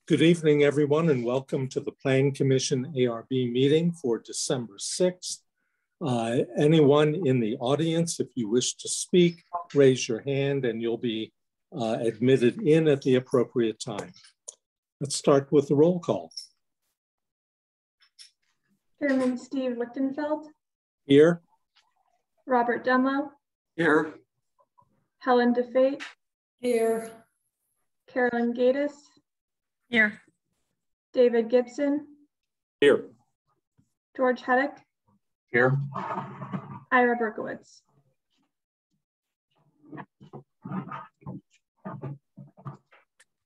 Good evening, everyone, and welcome to the Plan Commission ARB meeting for December 6th. Anyone in the audience, if you wish to speak, raise your hand and you'll be admitted in at the appropriate time. Let's start with the roll call. Chairman Steve Lichtenfeld. Here. Robert Demo. Here. Helen DeFate. Here. Carolyn Gatus. Here. David Gibson. Here. George Heddick. Here. Ira Berkowitz.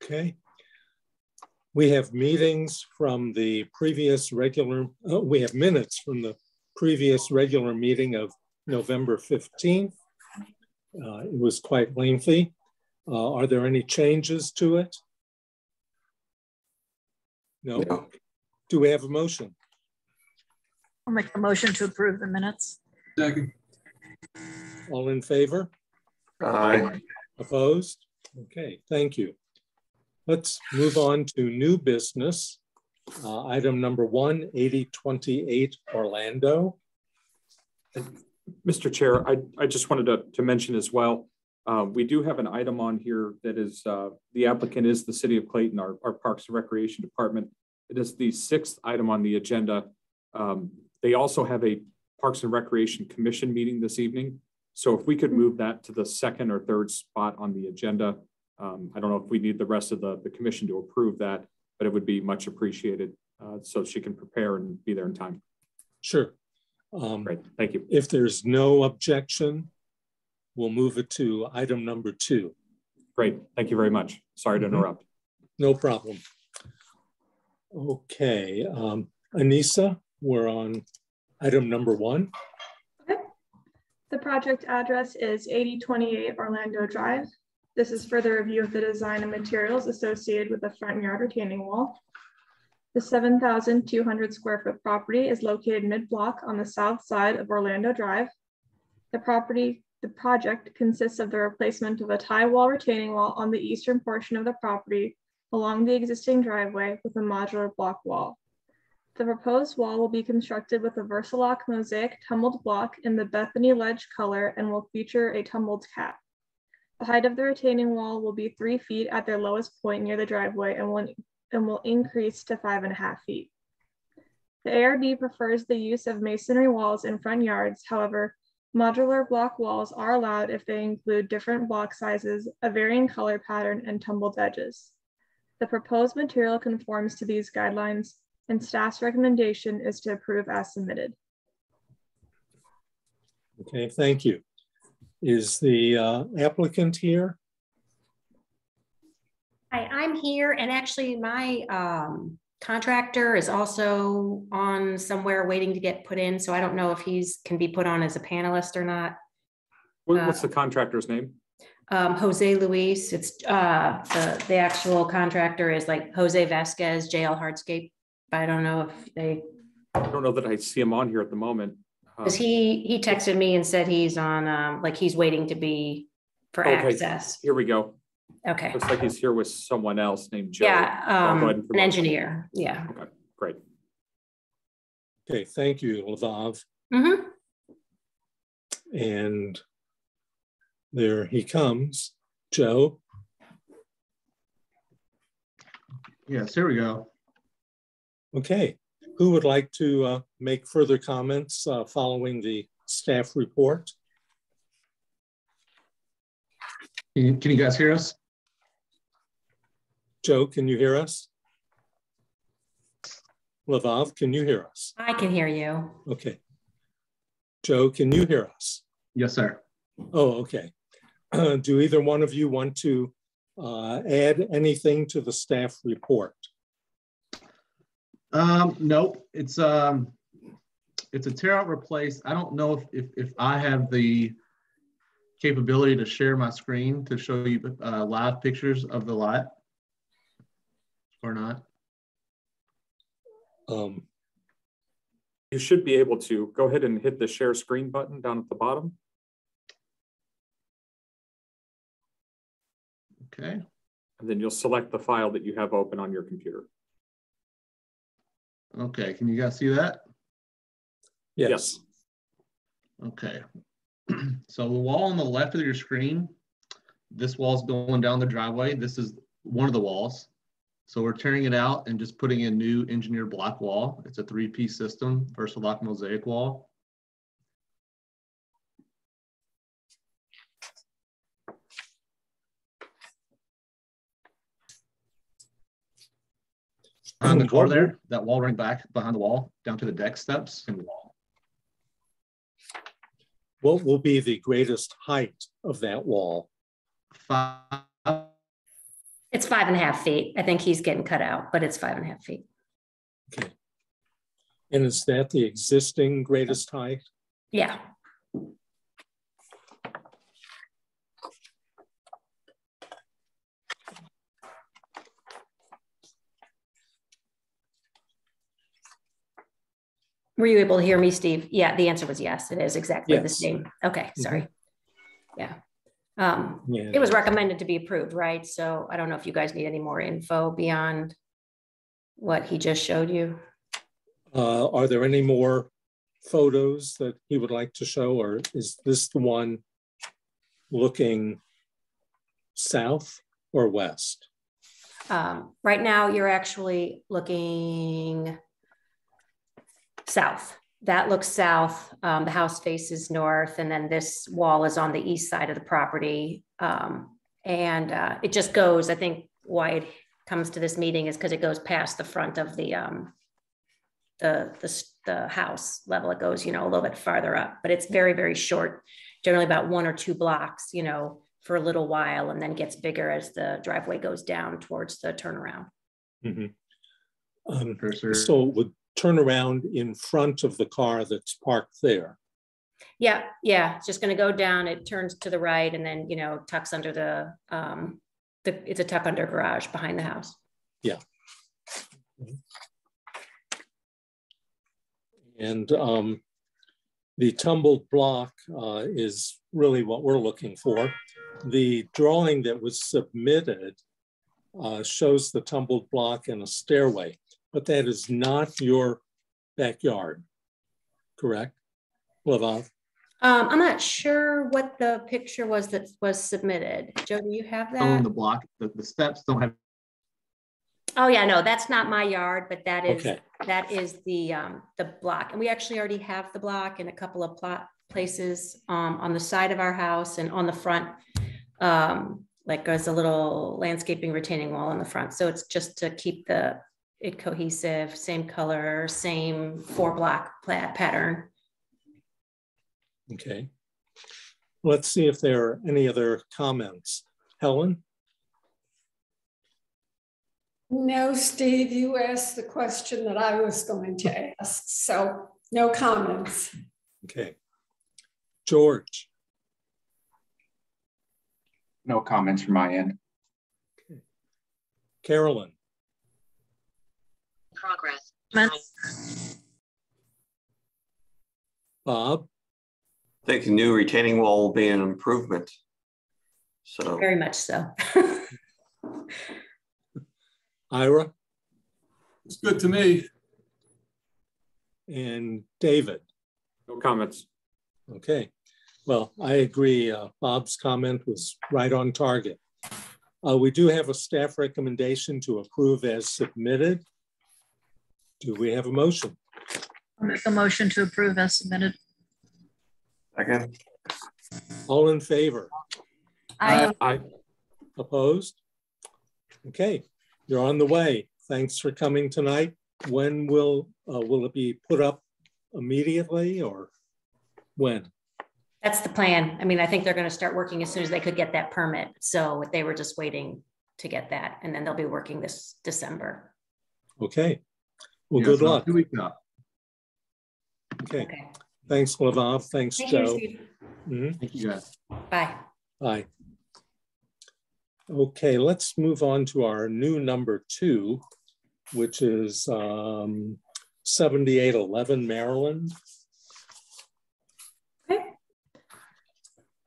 Okay. We have meetings from the previous regular, we have minutes from the previous regular meeting of November 15th. It was quite lengthy. Are there any changes to it? No. Do we have a motion? I'll make the motion to approve the minutes. Second. All in favor? Aye. Opposed? Okay, thank you. Let's move on to new business. Item number 1, 8028 Orlando. Mr. Chair, I just wanted to mention as well, we do have an item on here that is, the applicant is the City of Clayton, our Parks and Recreation Department. It is the 6th item on the agenda. They also have a Parks and Recreation Commission meeting this evening. So if we could move that to the 2nd or 3rd spot on the agenda, I don't know if we need the rest of the commission to approve that, but it would be much appreciated so she can prepare and be there in time. Sure. Great, thank you. If there's no objection, we'll move it to item number 2. Great, thank you very much. Sorry to interrupt. No problem. Okay, Anissa, we're on item number 1. Okay. The project address is 8028 Orlando Drive. This is further review of the design and materials associated with the front yard retaining wall. The 7,200 square foot property is located mid-block on the south side of Orlando Drive. The project consists of the replacement of a tie wall retaining wall on the eastern portion of the property along the existing driveway with a modular block wall. The proposed wall will be constructed with a Versalock mosaic tumbled block in the Bethany ledge color and will feature a tumbled cap. The height of the retaining wall will be 3 feet at their lowest point near the driveway and will increase to 5.5 feet. The ARB prefers the use of masonry walls in front yards. However, modular block walls are allowed if they include different block sizes, a varying color pattern, and tumbled edges. The proposed material conforms to these guidelines, and staff's recommendation is to approve as submitted. Okay, thank you. Is the applicant here? Hi, I'm here, and actually my contractor is also on somewhere waiting to get put in, so I don't know if can be put on as a panelist or not. What's the contractor's name? Jose Luis. It's the actual contractor is like Jose Vasquez, JL Hardscape. I don't know if they. I don't know that I see him on here at the moment. Because he texted me and said he's on like he's waiting to be for access. Here we go. Okay. Looks like he's here with someone else named Joe. Yeah, an engineer. Yeah. Okay, great. Okay, thank you, Lavav. Mm-hmm. And there he comes, Joe. Yes, here we go. Okay, who would like to make further comments following the staff report? Can you guys hear us? Joe, can you hear us? Lavav, can you hear us? I can hear you. Okay. Joe, can you hear us? Yes, sir. Oh, okay. Do either one of you want to add anything to the staff report? Nope. It's a tear out replace. I don't know if I have the capability to share my screen to show you live pictures of the lot or not. You should be able to go ahead and hit the share screen button down at the bottom. Okay. And then you'll select the file that you have open on your computer. Okay, can you guys see that? Yes. Okay. So the wall on the left of your screen, this wall's going down the driveway. This is one of the walls. So we're tearing it out and just putting in new engineered block wall. It's a 3-piece system, Versalock mosaic wall. On the car there, that wall running back behind the wall, down to the deck steps and wall. What will be the greatest height of that wall? 5. It's 5.5 feet. I think he's getting cut out, but it's 5.5 feet. Okay. And is that the existing greatest height? Yeah. Were you able to hear me, Steve? Yeah, the answer was yes. It is exactly the same. Okay, sorry. Yeah. It was recommended to be approved, right? So I don't know if you guys need any more info beyond what he just showed you. Are there any more photos that he would like to show, or is this the one looking south or west? Right now, you're actually looking south. That looks south. The house faces north, and then this wall is on the east side of the property. It just goes, I think why it comes to this meeting is because it goes past the front of the house level. It goes, a little bit farther up, but it's very, very short, generally about 1 or 2 blocks, for a little while, and then gets bigger as the driveway goes down towards the turnaround. Mm-hmm. So would turn around in front of the car that's parked there? Yeah. It's just going to go down. It turns to the right, and then tucks under it's a tuck under garage behind the house. Yeah. And the tumbled block is really what we're looking for. The drawing that was submitted shows the tumbled block and a stairway, but that is not your backyard, correct, Lavav? I'm not sure what the picture was that was submitted. Joe, do you have that? On the block, the steps don't have. Oh yeah, no, that's not my yard, but that is Okay. That is the block, and we actually already have the block in a couple of places on the side of our house and on the front. Like there's a little landscaping retaining wall on the front, so it's just to keep it cohesive, same color, same 4-block pattern. Okay. Let's see if there are any other comments. Helen? No, Steve, you asked the question that I was going to ask, so no comments. Okay. George? No comments from my end. Okay. Carolyn? Progress. Bob? I think the new retaining wall will be an improvement. So Very much so. Ira? It's good to me. And David? No comments. Okay. Well, I agree. Bob's comment was right on target. We do have a staff recommendation to approve as submitted. Do we have a motion? I'll make a motion to approve as submitted. second. All in favor? Aye. Opposed? Okay, you're on the way. Thanks for coming tonight. When will it be put up immediately, or when? That's the plan. I mean, I think they're going to start working as soon as they could get that permit. So they were just waiting to get that, and then they'll be working this December. Okay. Well, Yeah, good so luck. 2 weeks out. Okay. Thanks, Lavav. Thanks, Thank Joe. you, Mm-hmm. Thank you, guys. Bye. Bye. Okay, let's move on to our new number 2, which is 7811 Maryland. Okay.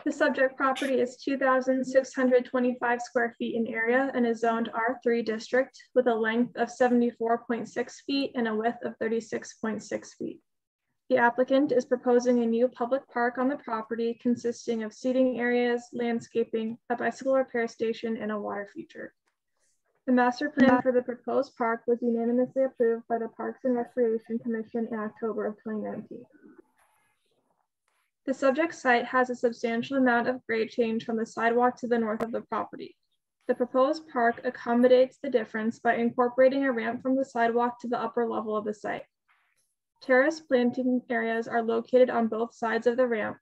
The subject property is 2,625 square feet in area and is zoned R3 district with a length of 74.6 feet and a width of 36.6 feet. The applicant is proposing a new public park on the property consisting of seating areas, landscaping, a bicycle repair station, and a water feature. The master plan for the proposed park was unanimously approved by the Parks and Recreation Commission in October of 2019. The subject site has a substantial amount of grade change from the sidewalk to the north of the property. The proposed park accommodates the difference by incorporating a ramp from the sidewalk to the upper level of the site. Terrace planting areas are located on both sides of the ramp.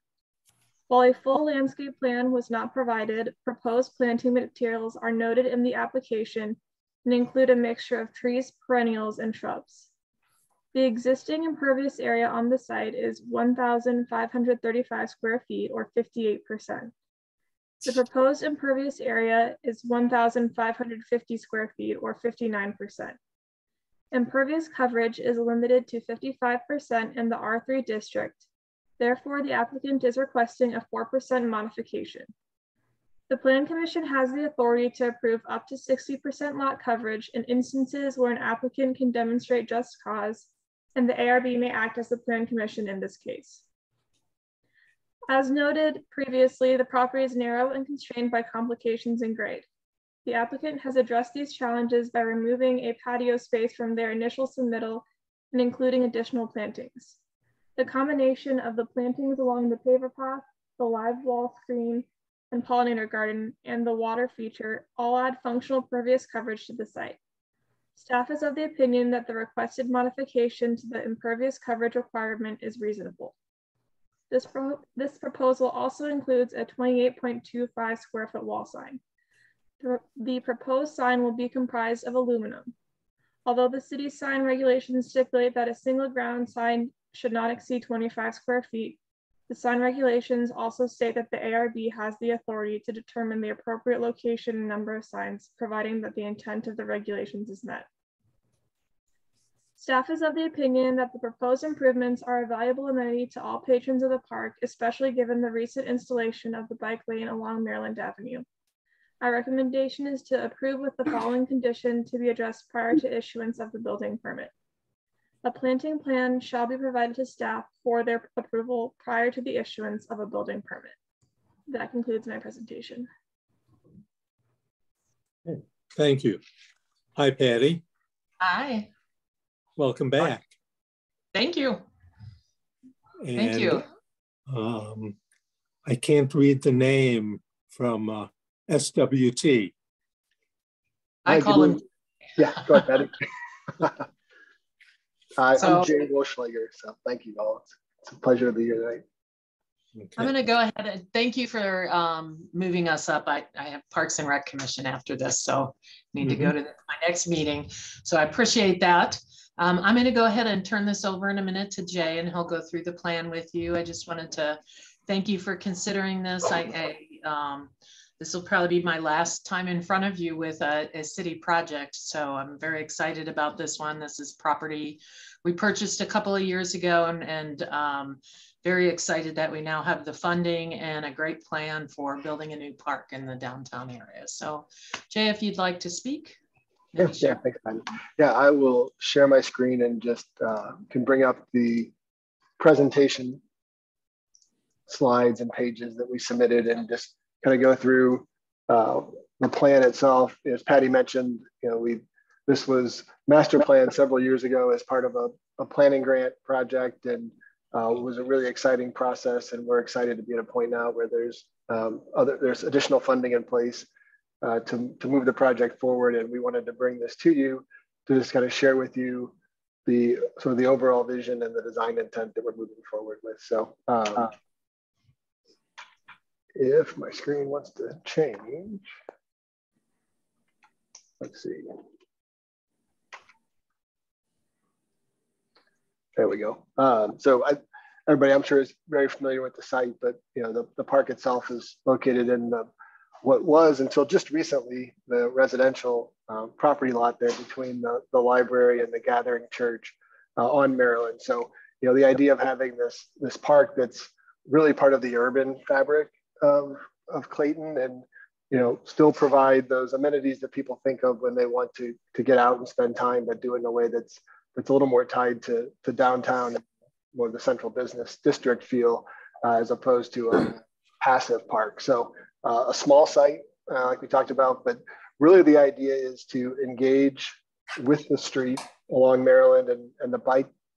While a full landscape plan was not provided, proposed planting materials are noted in the application and include a mixture of trees, perennials, and shrubs. The existing impervious area on the site is 1,535 square feet, or 58%. The proposed impervious area is 1,550 square feet, or 59%. Impervious coverage is limited to 55% in the R3 district. Therefore, the applicant is requesting a 4% modification. The Plan Commission has the authority to approve up to 60% lot coverage in instances where an applicant can demonstrate just cause, and the ARB may act as the Plan Commission in this case. As noted previously, the property is narrow and constrained by complications in grade. The applicant has addressed these challenges by removing a patio space from their initial submittal and including additional plantings. The combination of the plantings along the paver path, the live wall screen, and pollinator garden, and the water feature all add functional pervious coverage to the site. Staff is of the opinion that the requested modification to the impervious coverage requirement is reasonable. This proposal also includes a 28.25 square foot wall sign. The proposed sign will be comprised of aluminum. Although the city's sign regulations stipulate that a single ground sign should not exceed 25 square feet, the sign regulations also state that the ARB has the authority to determine the appropriate location and number of signs, providing that the intent of the regulations is met. Staff is of the opinion that the proposed improvements are a valuable amenity to all patrons of the park, especially given the recent installation of the bike lane along Maryland Avenue. Our recommendation is to approve with the following condition to be addressed prior to issuance of the building permit. A planting plan shall be provided to staff for their approval prior to the issuance of a building permit. That concludes my presentation. Thank you. Hi, Patty. Hi. Welcome back. Thank you. And, thank you. I can't read the name from SWT. I call him. Yeah, go ahead, Patty. I'm Jay Wolschlager, so thank you all. It's a pleasure to be here tonight. Okay. I'm going to go ahead and thank you for moving us up. I have Parks and Rec Commission after this, so I need to go to my next meeting. So I appreciate that. I'm going to go ahead and turn this over in a minute to Jay, and he'll go through the plan with you. I just wanted to thank you for considering this. This will probably be my last time in front of you with a city project. So I'm very excited about this one. This is property we purchased a couple of years ago, and very excited that we now have the funding and a great plan for building a new park in the downtown area. So Jay, if you'd like to speak. Yeah, thanks, Patty. Yeah, I will share my screen and just can bring up the presentation slides and pages that we submitted and just kind of go through the plan itself. As Patty mentioned, this was master planned several years ago as part of a planning grant project, and it was a really exciting process. And we're excited to be at a point now where there's additional funding in place to move the project forward. And we wanted to bring this to you to just kind of share with you the sort of the overall vision and the design intent that we're moving forward with. So if my screen wants to change, let's see. There we go. Everybody, I'm sure, is very familiar with the site, but the park itself is located in what was, until just recently, the residential property lot there between the library and the Gathering Church on Maryland. So the idea of having this park that's really part of the urban fabric of Clayton, and still provide those amenities that people think of when they want to get out and spend time, but do it in a way that's a little more tied to downtown, more the central business district feel, as opposed to a passive park. So a small site, like we talked about, but really the idea is to engage with the street along Maryland and the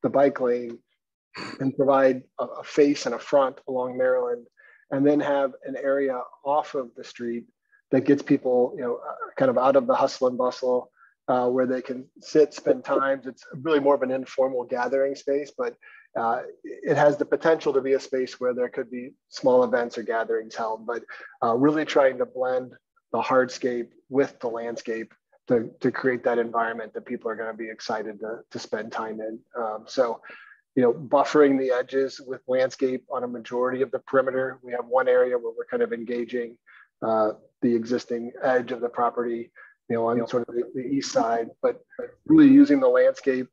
bike lane, and provide a face and a front along Maryland, and then have an area off of the street that gets people, kind of out of the hustle and bustle, where they can sit, spend time. It's really more of an informal gathering space, but it has the potential to be a space where there could be small events or gatherings held, but really trying to blend the hardscape with the landscape to create that environment that people are going to be excited to spend time in. So, buffering the edges with landscape on a majority of the perimeter. We have one area where we're kind of engaging the existing edge of the property, on sort of the east side, but really using the landscape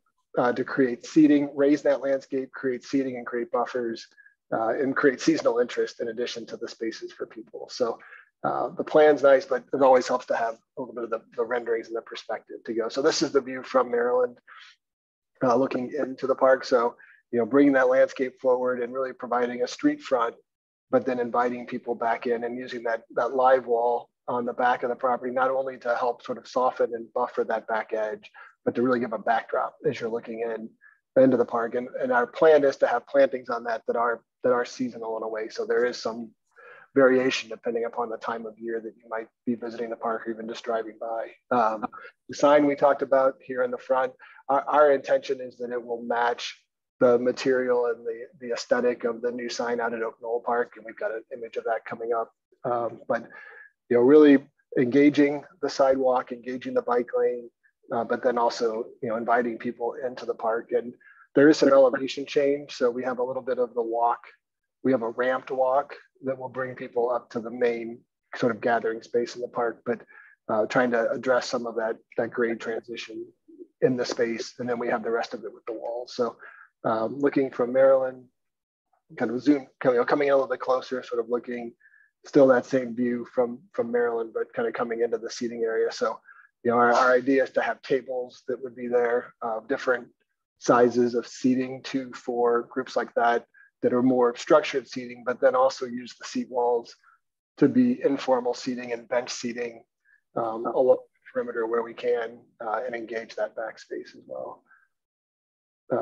to create seating, raise that landscape, create seating and create buffers, and create seasonal interest in addition to the spaces for people. So the plan's nice, but it always helps to have a little bit of the renderings and the perspective to go. So this is the view from Maryland, looking into the park. So, bringing that landscape forward and really providing a street front, but then inviting people back in and using that live wall on the back of the property, not only to help sort of soften and buffer that back edge, but to really give a backdrop as you're looking into the park. And our plan is to have plantings on that are seasonal in a way. So there is some variation depending upon the time of year that you might be visiting the park or even just driving by. The sign we talked about here in the front, our intention is that it will match the material and the aesthetic of the new sign out at Oak Knoll Park. And we've got an image of that coming up. But really engaging the sidewalk, engaging the bike lane, but then also, inviting people into the park. And there is some elevation change. So we have a little bit of the walk. We have a ramped walk that will bring people up to the main sort of gathering space in the park, but trying to address some of that grade transition in the space. And then we have the rest of it with the walls. So looking from Maryland, kind of zoom, coming in a little bit closer, sort of looking still that same view from Maryland, but kind of coming into the seating area. So, our idea is to have tables that would be there, different sizes of seating, 2 for groups like that are more structured seating, but then also use the seat walls to be informal seating and bench seating along the perimeter where we can, and engage that backspace as well.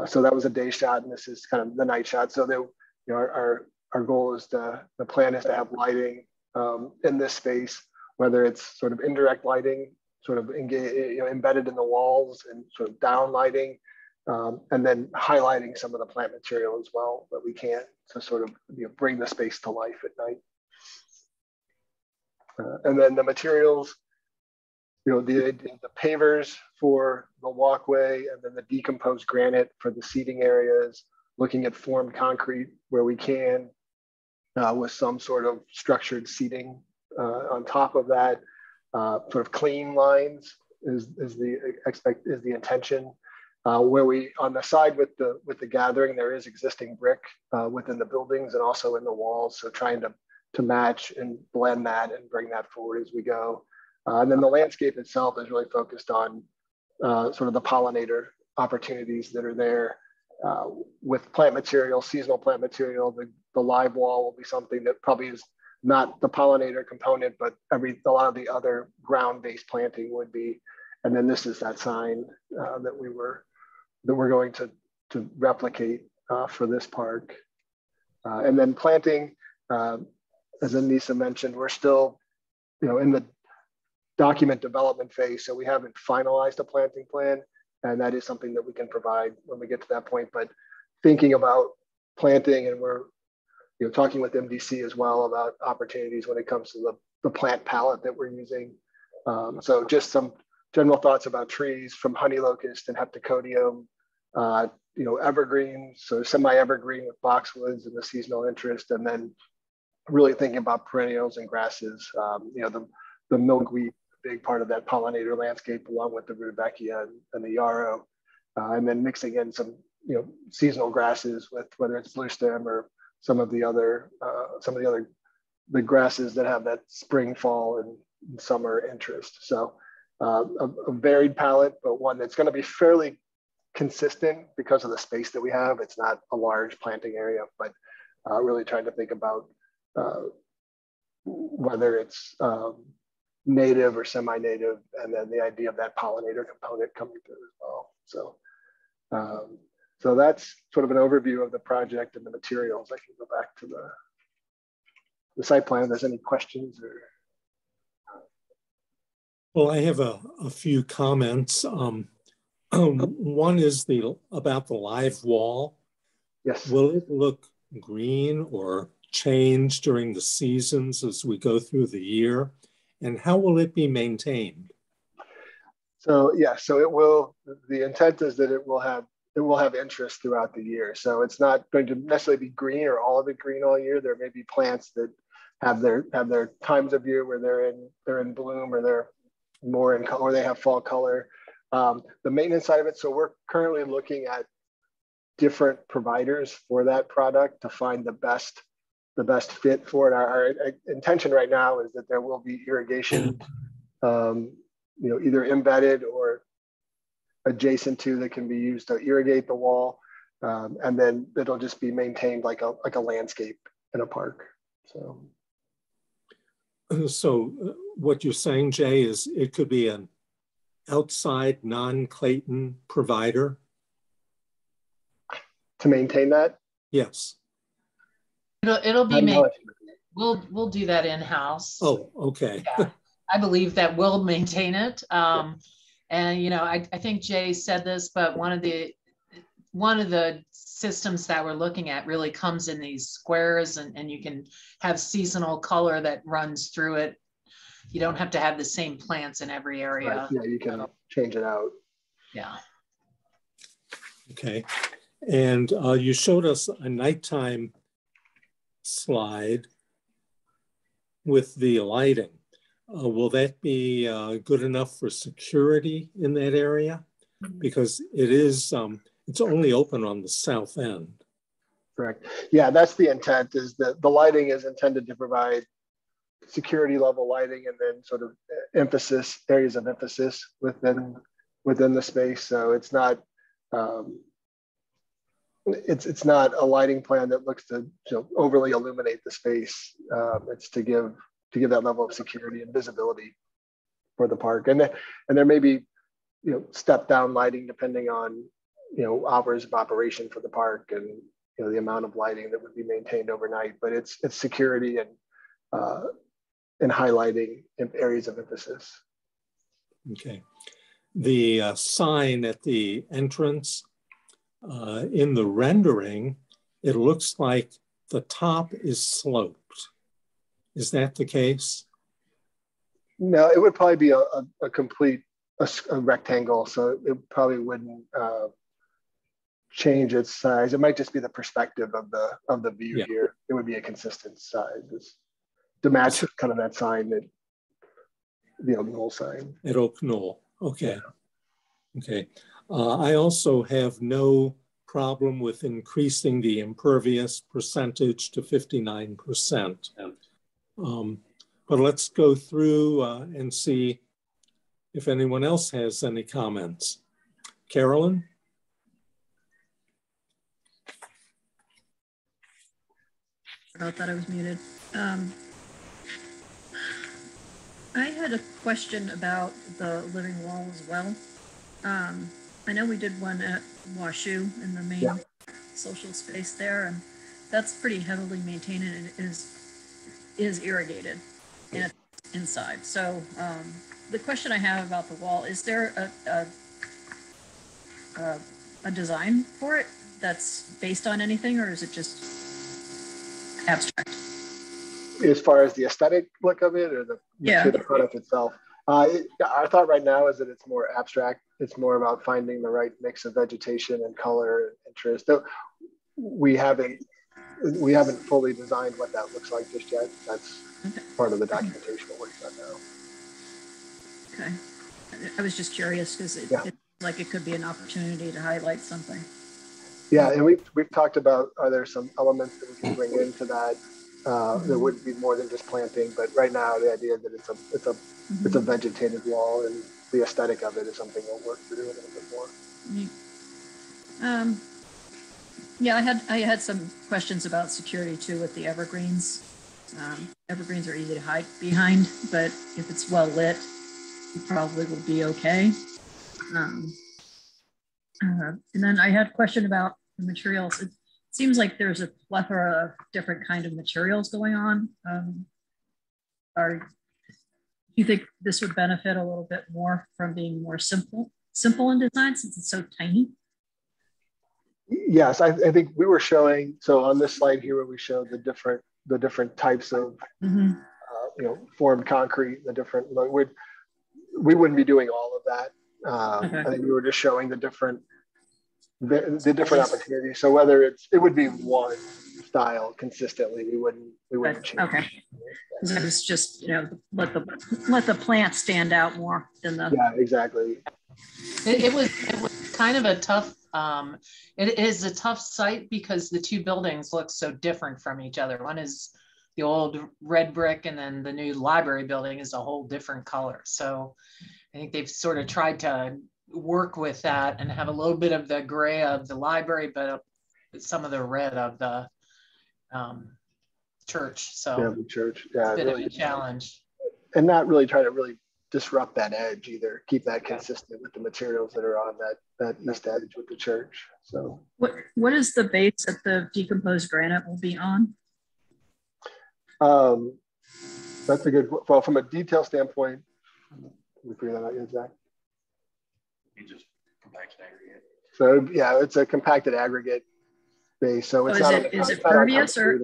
So that was a day shot, and this is kind of the night shot. So our goal is the plan is to have lighting in this space, whether it's sort of indirect lighting, sort of embedded in the walls, and sort of down lighting, and then highlighting some of the plant material as well that we can to sort of bring the space to life at night. And then the materials, the pavers for the walkway, and then the decomposed granite for the seating areas, looking at formed concrete where we can, with some sort of structured seating on top of that. Sort of clean lines is the intention. Where we on the side with the gathering, there is existing brick within the buildings and also in the walls. So trying to match and blend that and bring that forward as we go. And then the landscape itself is really focused on sort of the pollinator opportunities that are there with plant material, seasonal plant material. The live wall will be something that probably is not the pollinator component, but a lot of the other ground-based planting would be. And then this is that sign that we're going to replicate for this park. And then planting, as Anissa mentioned, we're still, in the document development phase, so we haven't finalized a planting plan, and that is something that we can provide when we get to that point. But thinking about planting, and we're talking with MDC as well about opportunities when it comes to the plant palette that we're using. So just some general thoughts about trees, from honey locust and heptacodium, evergreens, so semi-evergreen with boxwoods and the seasonal interest, and then really thinking about perennials and grasses. The milkweed, big part of that pollinator landscape, along with the rudbeckia and the yarrow, and then mixing in some seasonal grasses with whether it's blue stem or some of the other the grasses that have that spring, fall, and summer interest. So a varied palette, but one that's going to be fairly consistent because of the space that we have. It's not a large planting area, but really trying to think about whether it's native or semi-native, and then the idea of that pollinator component coming through as well. So, so that's sort of an overview of the project and the materials. I can go back to the site plan if there's any questions. Or well, I have a few comments. One is about the live wall. Yes. Will it look green or change during the seasons as we go through the year? And how will it be maintained? So yeah, so it will. The intent is that it will have interest throughout the year. So it's not going to necessarily be green or all of it green all year. There may be plants that have their times of year where they're in bloom, or they're more in color, or they have fall color. The maintenance side of it. So we're currently looking at different providers for that product to find the best fit for it. Our intention right now is that there will be irrigation, either embedded or adjacent to, that can be used to irrigate the wall, and then it'll just be maintained like a landscape in a park. So what you're saying, Jay, is it could be an outside non-Clayton provider to maintain that? Yes. It'll be made. We'll do that in-house. Oh, okay. Yeah. I believe that we'll maintain it. And I think Jay said this, but one of the systems that we're looking at really comes in these squares, and you can have seasonal color that runs through it. You don't have to have the same plants in every area. Right. Yeah, you can change it out. Yeah. Okay. And you showed us a nighttime slide with the lighting. Will that be good enough for security in that area? Because it is, it's only open on the south end. Correct. Yeah, that's the intent, is that the lighting is intended to provide security level lighting, and then sort of areas of emphasis within the space. So it's not it's not a lighting plan that looks to overly illuminate the space. It's to give that level of security and visibility for the park, and there may be step down lighting depending on hours of operation for the park, and the amount of lighting that would be maintained overnight. But it's security and highlighting areas of emphasis. Okay. The sign at the entrance, in the rendering, it looks like the top is sloped. Is that the case? No, it would probably be a complete rectangle, so it probably wouldn't change its size. It might just be the perspective of the view here. It would be a consistent size to match kind of that sign, that the Oak Knoll sign. At Oak Knoll. Okay. Yeah. Okay. I also have no problem with increasing the impervious percentage to 59%. But let's go through and see if anyone else has any comments. Carolyn? I thought I was muted. I had a question about the living wall as well. I know we did one at WashU in the main social space there, and that's pretty heavily maintained, and it is irrigated and it's inside. So the question I have about the wall, is there a design for it that's based on anything, or is it just abstract? As far as the aesthetic look of it, or the product itself? Our thought right now is that it's more abstract. It's more about finding the right mix of vegetation and color and interest. We haven't fully designed what that looks like just yet. That's part of the documentation we're working on now. Okay. I was just curious because it seems like it could be an opportunity to highlight something. Yeah, and we've talked about, are there some elements that we can bring into that There wouldn't be more than just planting, but right now the idea that it's a vegetated wall, and the aesthetic of it is something we'll work through a little bit more. Yeah, I had some questions about security too with the evergreens. Evergreens are easy to hide behind, but if it's well lit, it probably will be okay. And then I had a question about the materials. It seems like there's a plethora of different kind of materials going on. Do you think this would benefit a little bit more from being more simple in design since it's so tiny? Yes, I think we were showing, so on this slide here where we showed the different types of formed concrete, the different, we wouldn't be doing all of that. I think we were just showing the different opportunities. So whether it would be one style consistently, we wouldn't change. Okay. It's just let the plant stand out more than the. Yeah, exactly. It was kind of a tough. It is a tough site because the two buildings look so different from each other. One is the old red brick, and then the new library building is a whole different color. So I think they've sort of tried to work with that and have a little bit of the gray of the library, but some of the red of the church. So yeah, the church. Yeah, it's a bit really, of a challenge. And not really trying to really disrupt that edge either. Keep that consistent with the materials that are on that east edge with the church. So what is the base that the decomposed granite will be on? That's a good. Well, from a detail standpoint, can we figure that out yet, Zach? You just compacted aggregate. So yeah, it's a compacted aggregate base. So it's is it pervious or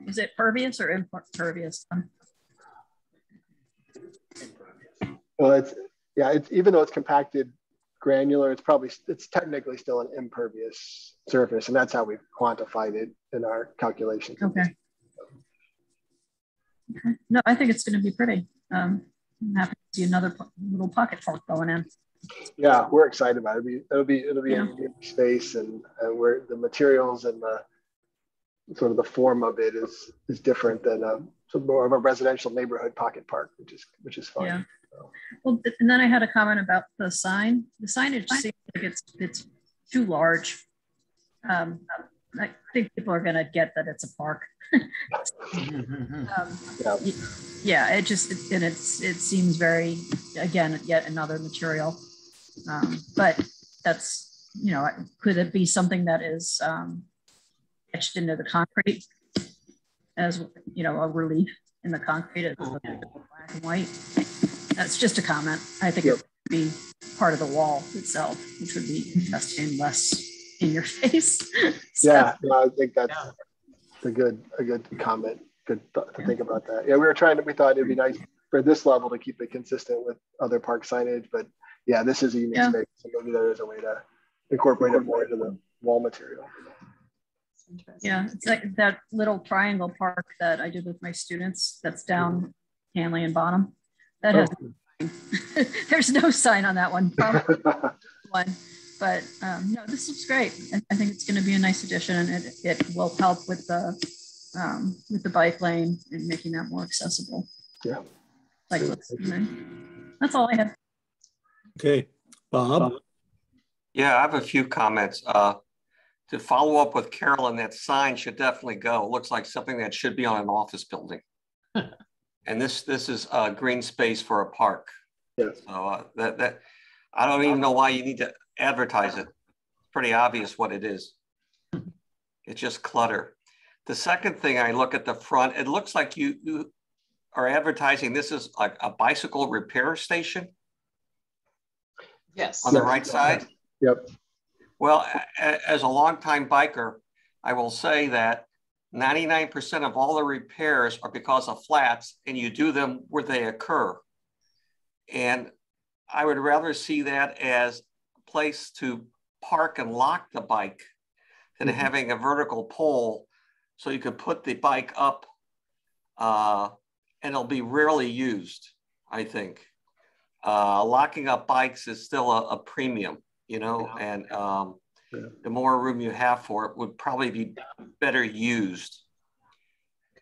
is it pervious or impervious? Well, it's even though it's compacted granular, it's technically still an impervious surface, and that's how we've quantified it in our calculations. Okay. No, I think it's going to be pretty. I'm happy to see another little pocket park going in. Yeah, we're excited about it. It'll be a unique space, and where the materials and the sort of the form of it is different than more of a residential neighborhood pocket park, which is fun. Yeah. So. Well, and then I had a comment about the sign. The signage seems like it's too large. I think people are going to get that it's a park. Yeah, it seems very, again, yet another material. But that's, could it be something that is etched into the concrete as, a relief in the concrete as black and white? That's just a comment. I think it would be part of the wall itself, which would be interesting, less in your face. So, yeah, no, I think that's a good comment. Good to think about that. Yeah, we thought it'd be nice for this level to keep it consistent with other park signage, but yeah, this is a unique space. So maybe there is a way to incorporate it more into the wall material. Yeah, it's like that little triangle park that I did with my students that's down Hanley and Bonham. That has there's no sign on that one. Probably one. But no, this looks great. I think it's going to be a nice addition, and it will help with the bike lane and making that more accessible. Yeah. That's all I have. Okay, Bob. Yeah, I have a few comments. To follow up with Carolyn, that sign should definitely go. It looks like something that should be on an office building. And this is a green space for a park. Yes. So that I don't even know why you need to advertise it. It's pretty obvious what it is. It's just clutter. The second thing, I look at the front, it looks like you are advertising this is like a bicycle repair station. Yes. On the right side? Yep. Well, as a longtime biker, I will say that 99% of all the repairs are because of flats, and you do them where they occur. And I would rather see that as a place to park and lock the bike than having a vertical pole so you could put the bike up and it'll be rarely used, I think. Locking up bikes is still a premium, and the more room you have for it would probably be better used.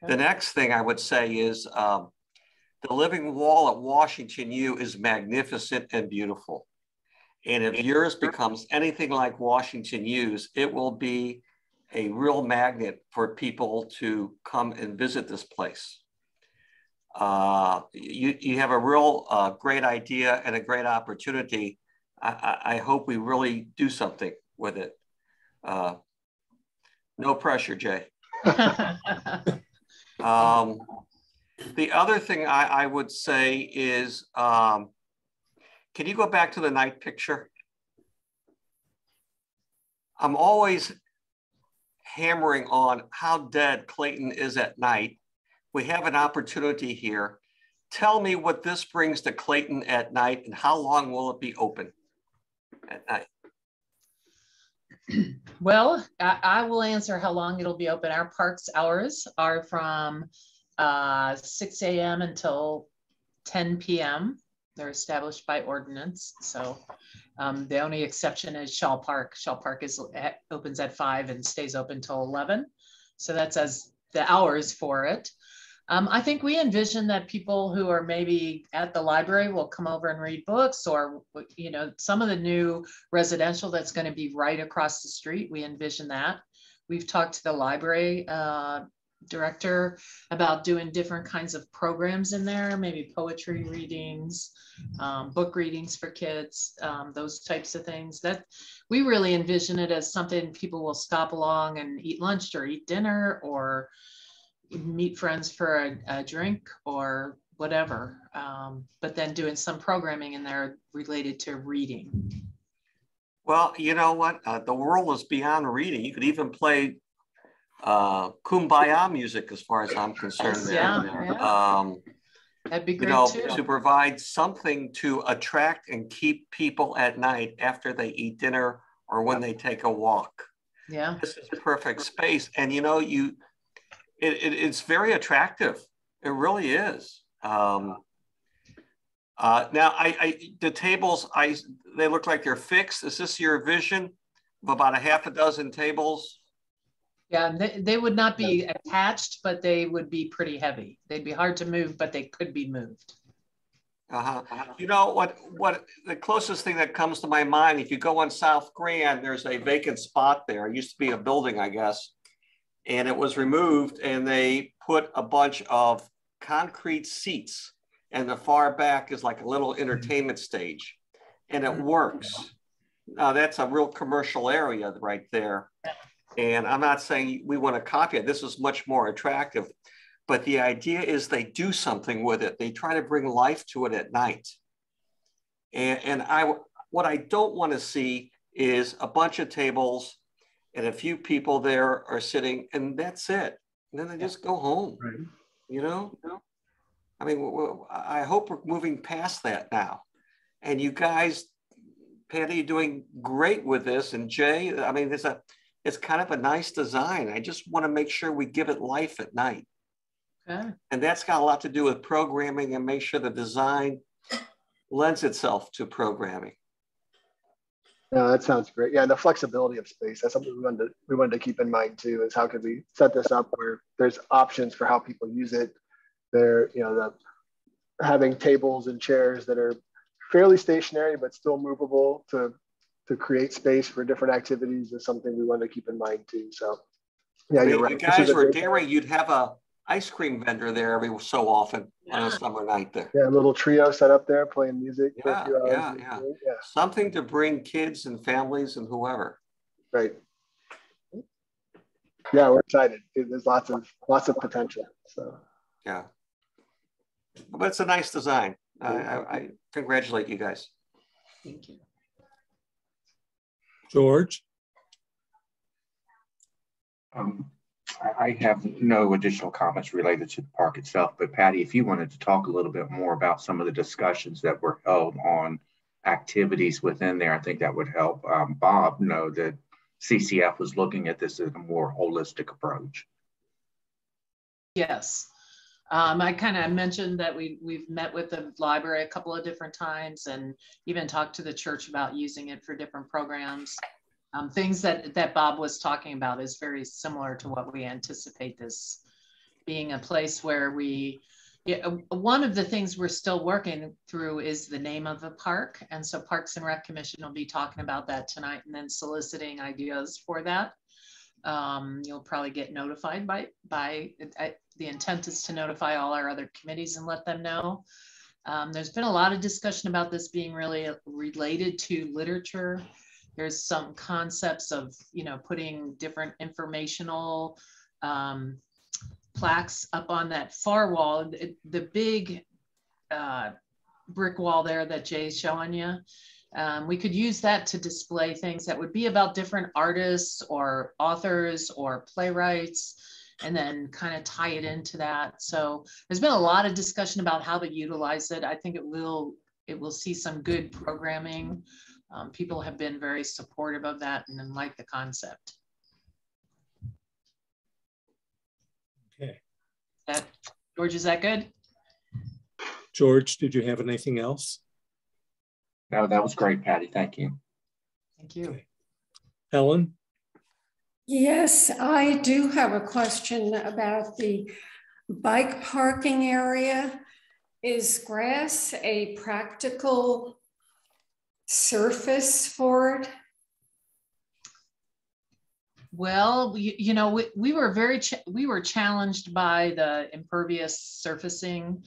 The next thing I would say is the living wall at Washington U is magnificent and beautiful. And if yours becomes anything like Washington U's, it will be a real magnet for people to come and visit this place. You have a real great idea and a great opportunity. I hope we really do something with it. No pressure, Jay. The other thing I would say is, can you go back to the night picture? I'm always hammering on how dead Clayton is at night. We have an opportunity here. Tell me what this brings to Clayton at night and how long will it be open at night? Well, I will answer how long it'll be open. Our parks hours are from 6 a.m. until 10 p.m. They're established by ordinance. So the only exception is Shaw Park. Shaw Park opens at 5 and stays open till 11. So that's as the hours for it. I think we envision that people who are maybe at the library will come over and read books, or, you know, some of the new residential that's going to be right across the street. We envision that. We've talked to the library director about doing different kinds of programs in there, maybe poetry readings, book readings for kids, those types of things. That we really envision it as something people will stop along and eat lunch or eat dinner or meet friends for a drink or whatever, but then doing some programming in there related to reading. Well, you know what? The world is beyond reading. You could even play kumbaya music as far as I'm concerned. Yeah. That'd be great, you know, too. To provide something to attract and keep people at night after they eat dinner or when they take a walk. Yeah. This is perfect space. And, you know, it's very attractive. It really is. Now, the tables, they look like they're fixed. Is this your vision of about a half a dozen tables? Yeah, they would not be attached, but they would be pretty heavy. They'd be hard to move, but they could be moved. You know what? The closest thing that comes to my mind, if you go on South Grand, there's a vacant spot there. It used to be a building, I guess. And it was removed and they put a bunch of concrete seats and the far back is like a little entertainment stage and it works. Now that's a real commercial area right there. And I'm not saying we want to copy it. This is much more attractive, but the idea is they do something with it. They try to bring life to it at night. And what I don't want to see is a bunch of tables and a few people there are sitting and that's it. And then they just go home, right. You know? I mean, I hope we're moving past that now. And you guys, Patty, you're doing great with this. And Jay, I mean, it's kind of a nice design. I just want to make sure we give it life at night. Okay. And that's got a lot to do with programming and make sure the design lends itself to programming. No, that sounds great. Yeah, the flexibility of space, that's something we wanted to keep in mind too, is how could we set this up where there's options for how people use it. There, you know, having tables and chairs that are fairly stationary but still movable to create space for different activities is something we want to keep in mind too. So yeah, you're right. You guys were daring, you'd have a ice cream vendor there every so often on a summer night there. Yeah, a little trio set up there playing music. Yeah, for a few hours. yeah. Something to bring kids and families and whoever. Right. Yeah, we're excited. There's lots of potential. So yeah, but it's a nice design. I congratulate you guys. Thank you. George? I have no additional comments related to the park itself, but Patty, if you wanted to talk a little bit more about some of the discussions that were held on activities within there, I think that would help Bob know that CCF was looking at this as a more holistic approach. Yes. I kind of mentioned that we've met with the library a couple of different times and even talked to the church about using it for different programs. Things that Bob was talking about is very similar to what we anticipate this being a place where one of the things we're still working through is the name of the park. And so Parks and Rec Commission will be talking about that tonight and then soliciting ideas for that. You'll probably get notified the intent is to notify all our other committees and let them know. There's been a lot of discussion about this being really related to literature. There's some concepts of, putting different informational plaques up on that far wall. The big brick wall there that Jay's showing you. We could use that to display things that would be about different artists or authors or playwrights, and then kind of tie it into that. So there's been a lot of discussion about how to utilize it. I think it will see some good programming. People have been very supportive of that and like the concept. Okay. George, is that good? George, did you have anything else? No, that was great, Patty. Thank you. Thank you. Okay. Helen? Yes, I do have a question about the bike parking area. Is grass a practical surface for it? Well, we were challenged by the impervious surfacing,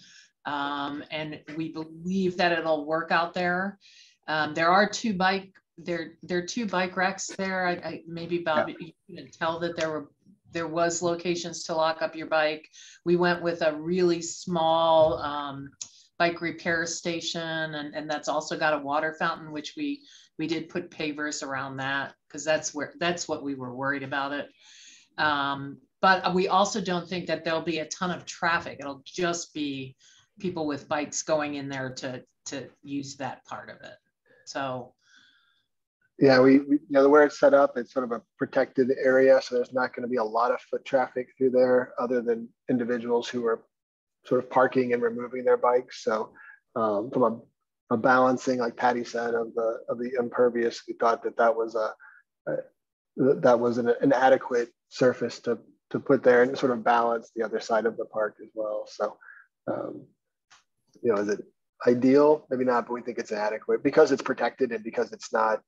and we believe that it'll work out there. There are two bike racks there. Maybe Bob, you couldn't tell that there was locations to lock up your bike. We went with a really small bike repair station, and that's also got a water fountain, which we did put pavers around that because that's what we were worried about it. But we also don't think that there'll be a ton of traffic. It'll just be people with bikes going in there to use that part of it. So. Yeah, we the way it's set up, it's sort of a protected area, so there's not going to be a lot of foot traffic through there, other than individuals who are sort of parking and removing their bikes. So from a balancing, like Patty said, of the impervious, we thought that was an adequate surface to put there and sort of balance the other side of the park as well. So is it ideal? Maybe not, but we think it's adequate because it's protected and because it's not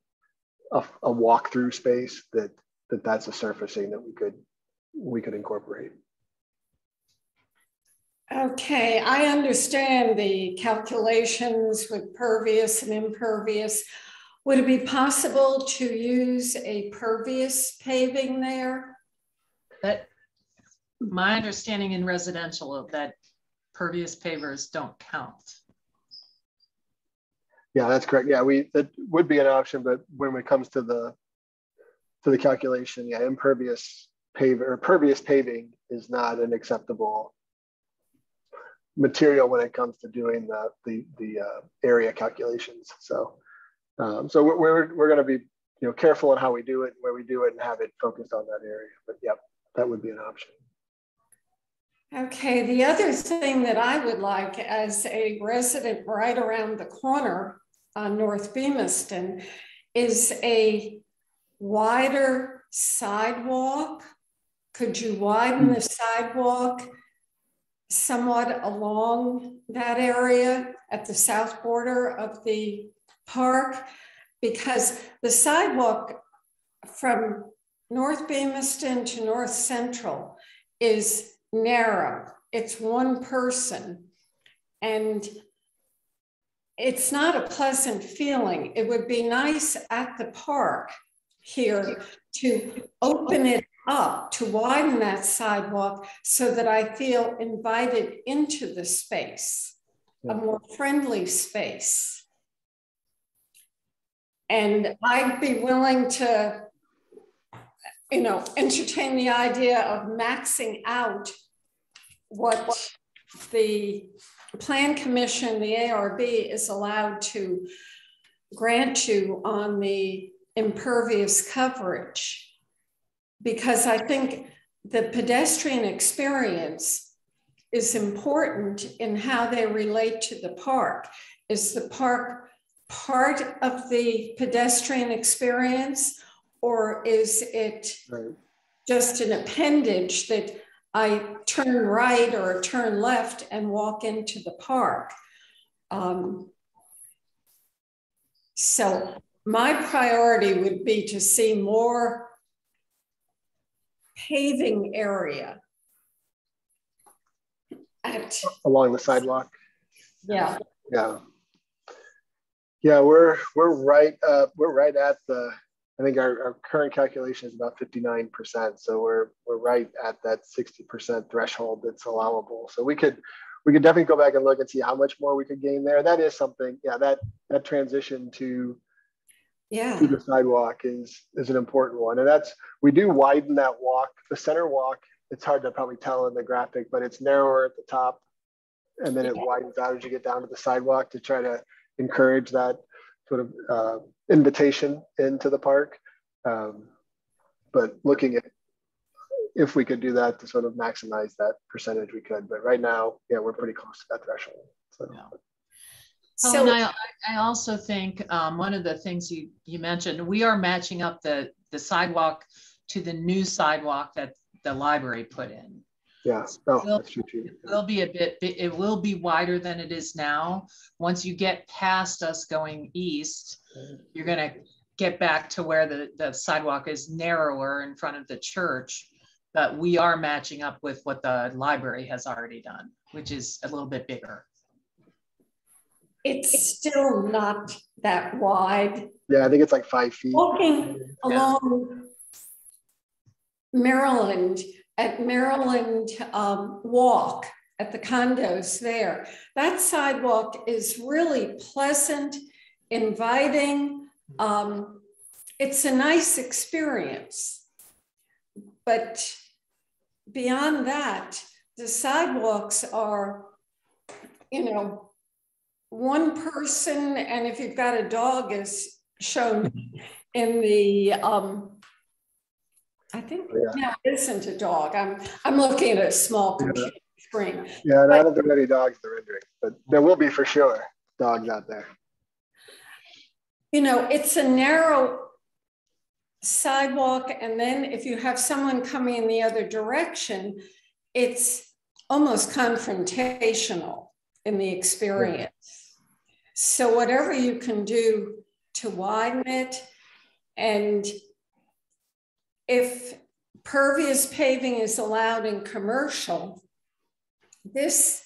a walk-through space. That's a surfacing that we could incorporate. Okay, I understand the calculations with pervious and impervious. Would it be possible to use a pervious paving there? My understanding in residential of that pervious pavers don't count. Yeah, that's correct. Yeah, that would be an option, but when it comes to the calculation, yeah, impervious pervious paving is not an acceptable material when it comes to doing the area calculations. So we're going to be careful in how we do it, where we do it, and have it focused on that area. But yeah, that would be an option. Okay, the other thing that I would like as a resident right around the corner on North Bemiston is a wider sidewalk. Could you widen the sidewalk somewhat along that area at the south border of the park? Because the sidewalk from North Bemiston to North Central is narrow. It's one person, and it's not a pleasant feeling. It would be nice at the park here to open it up, to widen that sidewalk so that I feel invited into the space, a more friendly space. And I'd be willing to, entertain the idea of maxing out what the Plan Commission, the ARB, is allowed to grant you on the impervious coverage. Because I think the pedestrian experience is important in how they relate to the park. Is the park part of the pedestrian experience, or is it just an appendage that I turn right or turn left and walk into the park. So my priority would be to see more paving area along the sidewalk. Yeah. Yeah. Yeah, we're right at the, I think our current calculation is about 59%. So we're right at that 60% threshold that's allowable. So we could definitely go back and look and see how much more we could gain there. That is something, yeah, that transition to the sidewalk is an important one. And we do widen that walk, the center walk. It's hard to probably tell in the graphic, but it's narrower at the top and then it widens out as you get down to the sidewalk to try to encourage that sort of invitation into the park. But looking at if we could do that to sort of maximize that percentage, we could. But right now, yeah, we're pretty close to that threshold. So. Yeah. So I also think one of the things you mentioned, we are matching up the sidewalk to the new sidewalk that the library put in. Yeah, that's true too. It will be wider than it is now. Once you get past us going east, you're going to get back to where the sidewalk is narrower in front of the church. But we are matching up with what the library has already done, which is a little bit bigger. It's still not that wide. Yeah, I think it's like 5 feet. Walking along Maryland, at Maryland Walk, at the condos there, that sidewalk is really pleasant, inviting. It's a nice experience. But beyond that, the sidewalks are, one person, and if you've got a dog, is shown in the, I think, no, it isn't a dog. I'm looking at a small computer screen. Yeah, and I don't think any dogs in the rendering, but there will be for sure dogs out there. It's a narrow sidewalk, and then if you have someone coming in the other direction, it's almost confrontational in the experience. So whatever you can do to widen it, and if pervious paving is allowed in commercial, this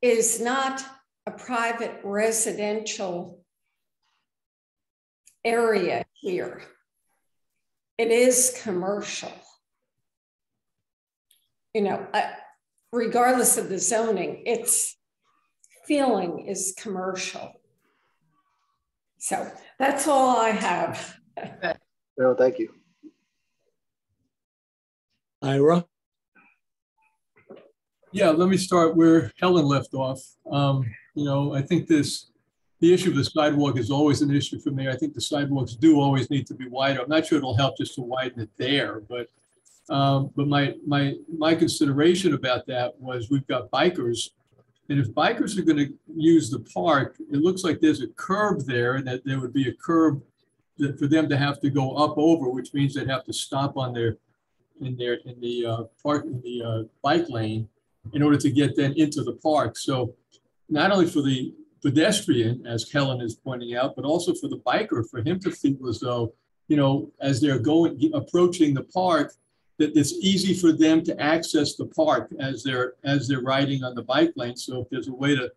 is not a private residential area here. It is commercial. Regardless of the zoning, its feeling is commercial. So that's all I have. No, thank you. Ira? Yeah, let me start where Helen left off. I think the issue of the sidewalk is always an issue for me. I think the sidewalks do always need to be wider. I'm not sure it'll help just to widen it there, but my consideration about that was we've got bikers, and if bikers are going to use the park, it looks like there's a curb there, and that there would be a curb for them to have to go up over, which means they'd have to stop on in the bike lane in order to get then into the park. So not only for the pedestrian, as Helen is pointing out, but also for the biker, for him to feel as though, as they're approaching the park, that it's easy for them to access the park as they're riding on the bike lane. So if there's a way to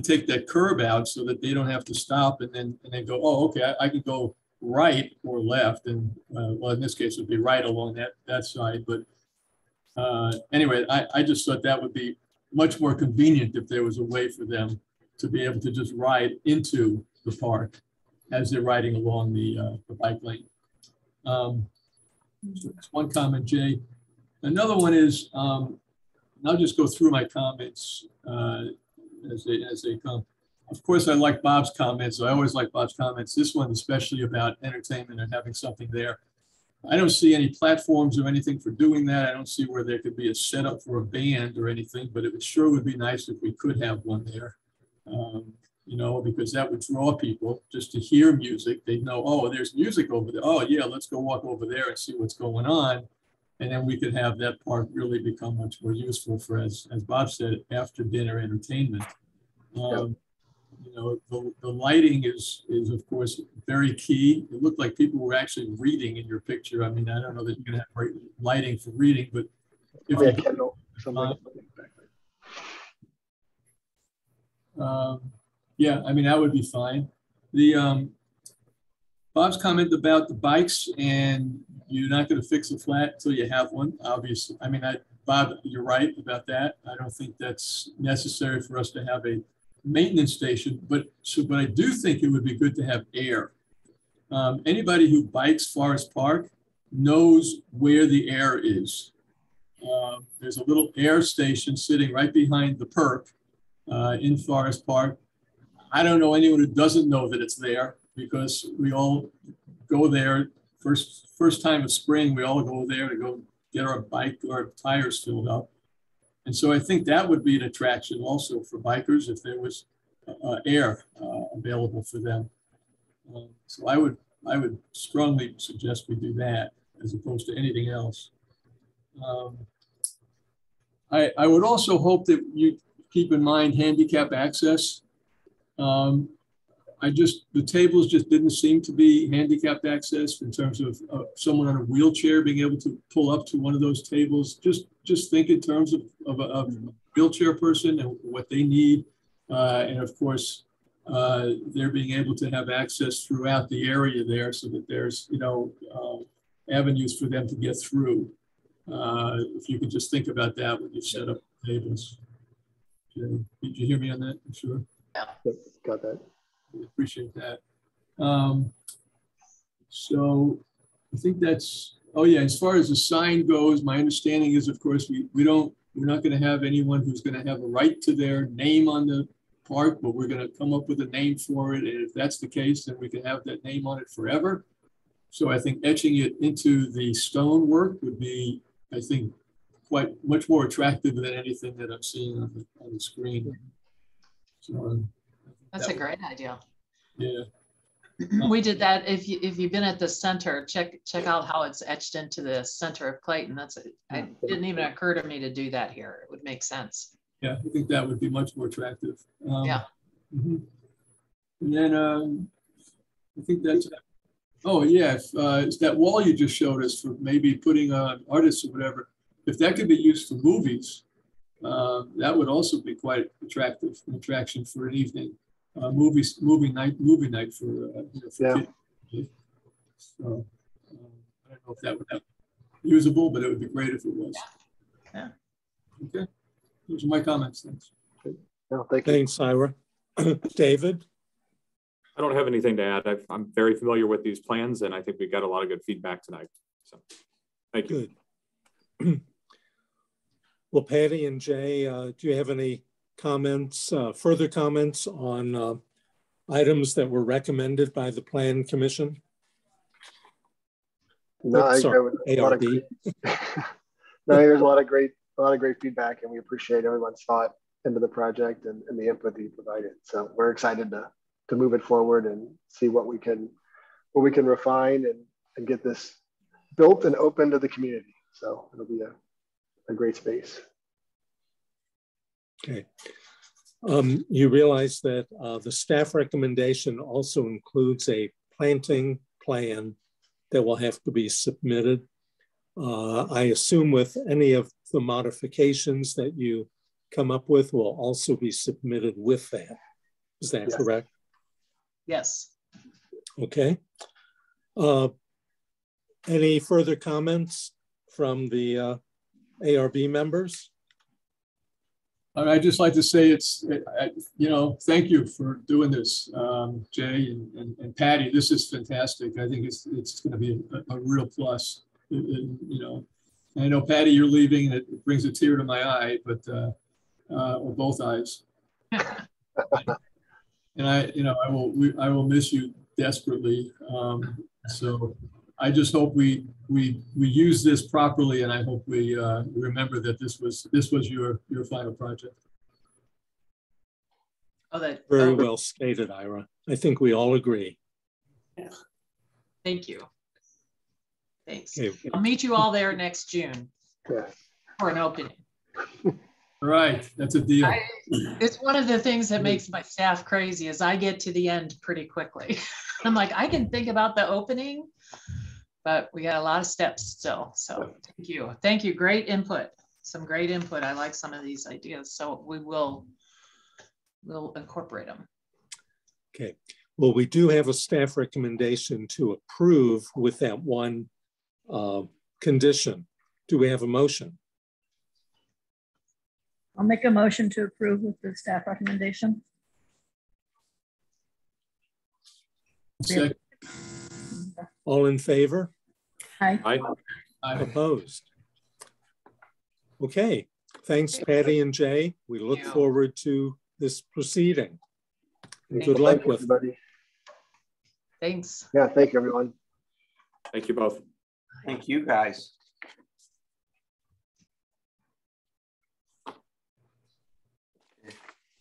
take that curb out so that they don't have to stop and then go, oh, okay, I can go right or left, and well, in this case, it would be right along that side. But anyway, I just thought that would be much more convenient if there was a way for them to be able to just ride into the park as they're riding along the bike lane. So that's one comment, Jay. Another one is, and I'll just go through my comments as they come. Of course, I like Bob's comments. I always like Bob's comments. This one, especially about entertainment and having something there. I don't see any platforms or anything for doing that. I don't see where there could be a setup for a band or anything, but it sure would be nice if we could have one there. Because that would draw people just to hear music. They'd know, oh, there's music over there. Oh, yeah, let's go walk over there and see what's going on. And then we could have that park really become much more useful for, as Bob said, after dinner entertainment. You know, the lighting is of course very key. It looked like people were actually reading in your picture. I mean, I don't know that you can have great lighting for reading, but if Kindle, yeah, I mean, that would be fine. The Bob's comment about the bikes, and you're not going to fix a flat until you have one, obviously. I mean, Bob, you're right about that. I don't think that's necessary for us to have a maintenance station, but I do think it would be good to have air. Anybody who bikes Forest Park knows where the air is. There's a little air station sitting right behind the perk in Forest Park. I don't know anyone who doesn't know that it's there, because we all go there first time of spring. We all go there to go get our bike or our tires filled up. And so I think that would be an attraction also for bikers if there was air available for them. So I would strongly suggest we do that as opposed to anything else. I would also hope that you keep in mind handicap access. The tables just didn't seem to be handicapped access in terms of someone on a wheelchair being able to pull up to one of those tables. Just think in terms of a wheelchair person and what they need. And of course, they're being able to have access throughout the area there so that there's, you know, avenues for them to get through. If you could just think about that when you set up tables. Okay. Did you hear me on that? I'm sure. Yeah, got that. I appreciate that. So I think that's, oh yeah, as far as the sign goes, my understanding is, of course, we're not going to have anyone who's going to have a right to their name on the park, but we're going to come up with a name for it. And if that's the case, then we can have that name on it forever. So I think etching it into the stonework would be, I think, quite much more attractive than anything that I'm seeing on the screen. So that's a great idea. Yeah. We did that. If you've been at the center, check out how it's etched into the center of Clayton. It didn't even occur to me to do that here. It would make sense. Yeah, I think that would be much more attractive. Yeah. And then I think that's, oh yeah, it's that wall you just showed us for maybe putting on artists or whatever. If that could be used for movies, that would also be quite attractive, an attraction for an evening. Movie night for yeah. Kids. So I don't know if that would be usable, but it would be great if it was. Yeah. Okay. Those are my comments. Thanks. No, thank you. Thanks, Ira. David? I don't have anything to add. I'm very familiar with these plans, and I think we got a lot of good feedback tonight. So thank you. Good. Well, Patty and Jay, do you have any comments, further comments on items that were recommended by the Plan Commission? No, I agree with ARB. No, there's a lot of great feedback, and we appreciate everyone's thought into the project and the input that you provided. So we're excited to move it forward and see what we can refine and get this built and open to the community. So it'll be a great space. Okay. You realize that the staff recommendation also includes a planting plan that will have to be submitted. I assume with any of the modifications that you come up with will also be submitted with that. Is that correct? Yes. Okay. Any further comments from the ARB members? I'd just like to say thank you for doing this, Jay and Patty. This is fantastic. I think it's going to be a real plus. I know Patty, you're leaving, and it brings a tear to my eye, but or both eyes. And I will miss you desperately. So I just hope we use this properly, and I hope we remember that this was your final project. Very well stated, Ira. I think we all agree. Yeah. Thank you. Thanks. Okay. I'll meet you all there next June for an opening. Right, that's a deal. It's one of the things that makes my staff crazy is I get to the end pretty quickly. I'm like, I can think about the opening, but we got a lot of steps still. So thank you. Thank you. Great input. Some great input. I like some of these ideas. So we'll incorporate them. Okay. Well, we do have a staff recommendation to approve with that one condition. Do we have a motion? I'll make a motion to approve with the staff recommendation. Second. All in favor? Aye. Aye. Opposed? Okay. Thanks, Patty and Jay. We look forward to this proceeding. And good luck with everybody. Thanks. Yeah, thank you, everyone. Thank you both. Thank you, guys.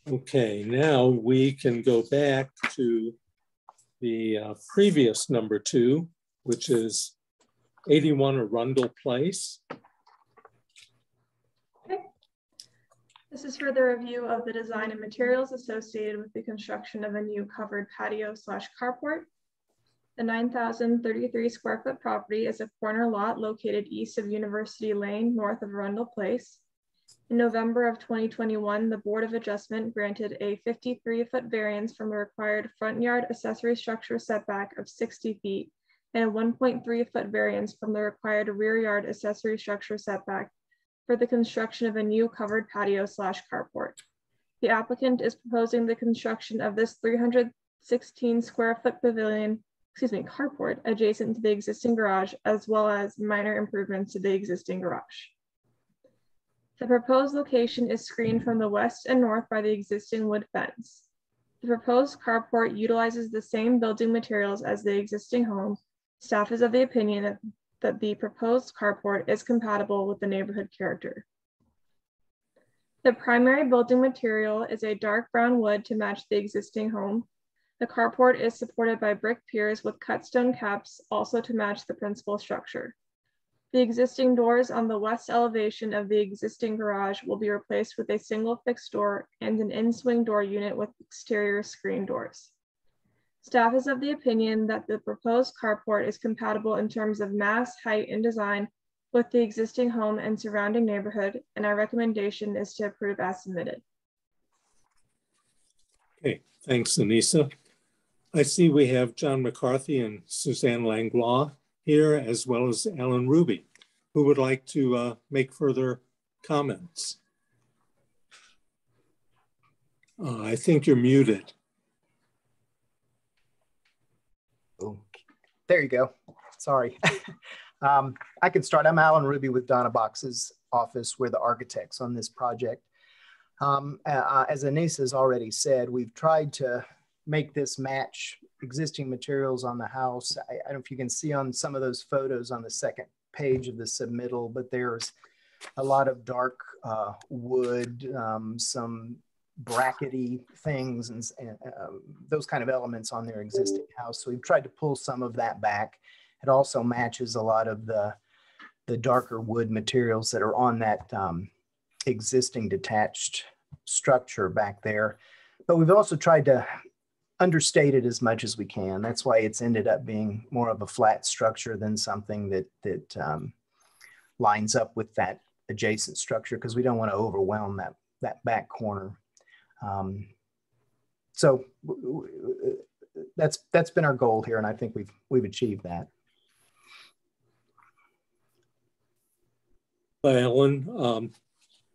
Okay, now we can go back to the previous number 2, which is 81 Arundel Place. Okay. This is further review of the design and materials associated with the construction of a new covered patio / carport. The 9,033 square foot property is a corner lot located east of University Lane, north of Arundel Place. In November of 2021, the Board of Adjustment granted a 53-foot variance from the required front yard accessory structure setback of 60 feet and a 1.3-foot variance from the required rear yard accessory structure setback for the construction of a new covered patio / carport. The applicant is proposing the construction of this 316 square foot carport adjacent to the existing garage, as well as minor improvements to the existing garage. The proposed location is screened from the west and north by the existing wood fence. The proposed carport utilizes the same building materials as the existing home. Staff is of the opinion that the proposed carport is compatible with the neighborhood character. The primary building material is a dark brown wood to match the existing home. The carport is supported by brick piers with cut stone caps, also to match the principal structure. The existing doors on the west elevation of the existing garage will be replaced with a single fixed door and an in-swing door unit with exterior screen doors. Staff is of the opinion that the proposed carport is compatible in terms of mass, height, and design with the existing home and surrounding neighborhood, and our recommendation is to approve as submitted. Okay, thanks, Anissa. I see we have John McCarthy and Suzanne Langlois here, as well as Alan Ruby, who would like to make further comments. I think you're muted. Oh, there you go. Sorry. I can start. I'm Alan Ruby with Donna Box's office. We're the architects on this project. As Anissa has already said, we've tried to make this match existing materials on the house. I don't know if you can see on some of those photos on the second page of the submittal, but there's a lot of dark wood, some brackety things and those kind of elements on their existing house. So we've tried to pull some of that back. It also matches a lot of the darker wood materials that are on that existing detached structure back there. But we've also tried to understate it as much as we can. That's why it's ended up being more of a flat structure than something that lines up with that adjacent structure, because we don't want to overwhelm that back corner. So that's been our goal here, and I think we've achieved that. Alan,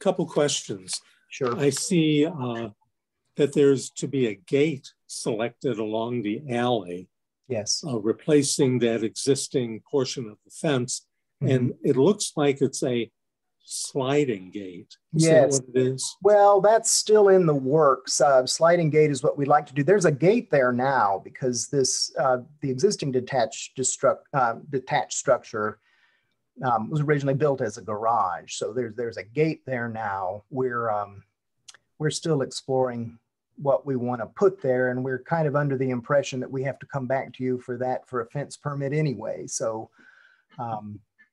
couple questions. Sure. I see that there's to be a gate selected along the alley. Yes. Replacing that existing portion of the fence. Mm-hmm. And it looks like it's a sliding gate. Is that what it is? Well, that's still in the works. Sliding gate is what we'd like to do. There's a gate there now because this the existing detached structure was originally built as a garage. So there's a gate there now. We're still exploring what we want to put there, and we're kind of under the impression that we have to come back to you for a fence permit anyway. So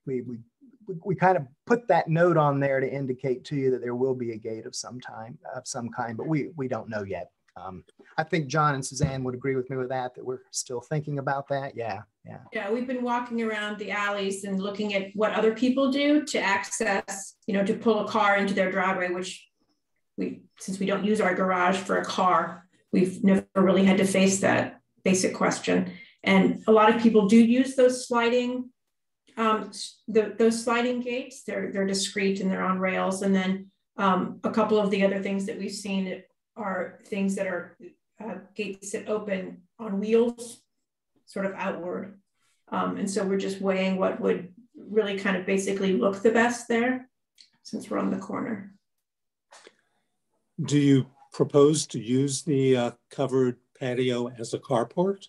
We kind of put that note on there to indicate to you that there will be a gate of some kind, but we don't know yet. I think John and Suzanne would agree with me with that we're still thinking about that. Yeah. We've been walking around the alleys and looking at what other people do to access, to pull a car into their driveway, which since we don't use our garage for a car, we've never really had to face that basic question. And a lot of people do use those sliding those sliding gates. They're discreet and they're on rails. And then a couple of the other things that we've seen are things that are gates that open on wheels, sort of outward. And so we're just weighing what would really kind of basically look the best there, since we're on the corner. Do you propose to use the covered patio as a carport?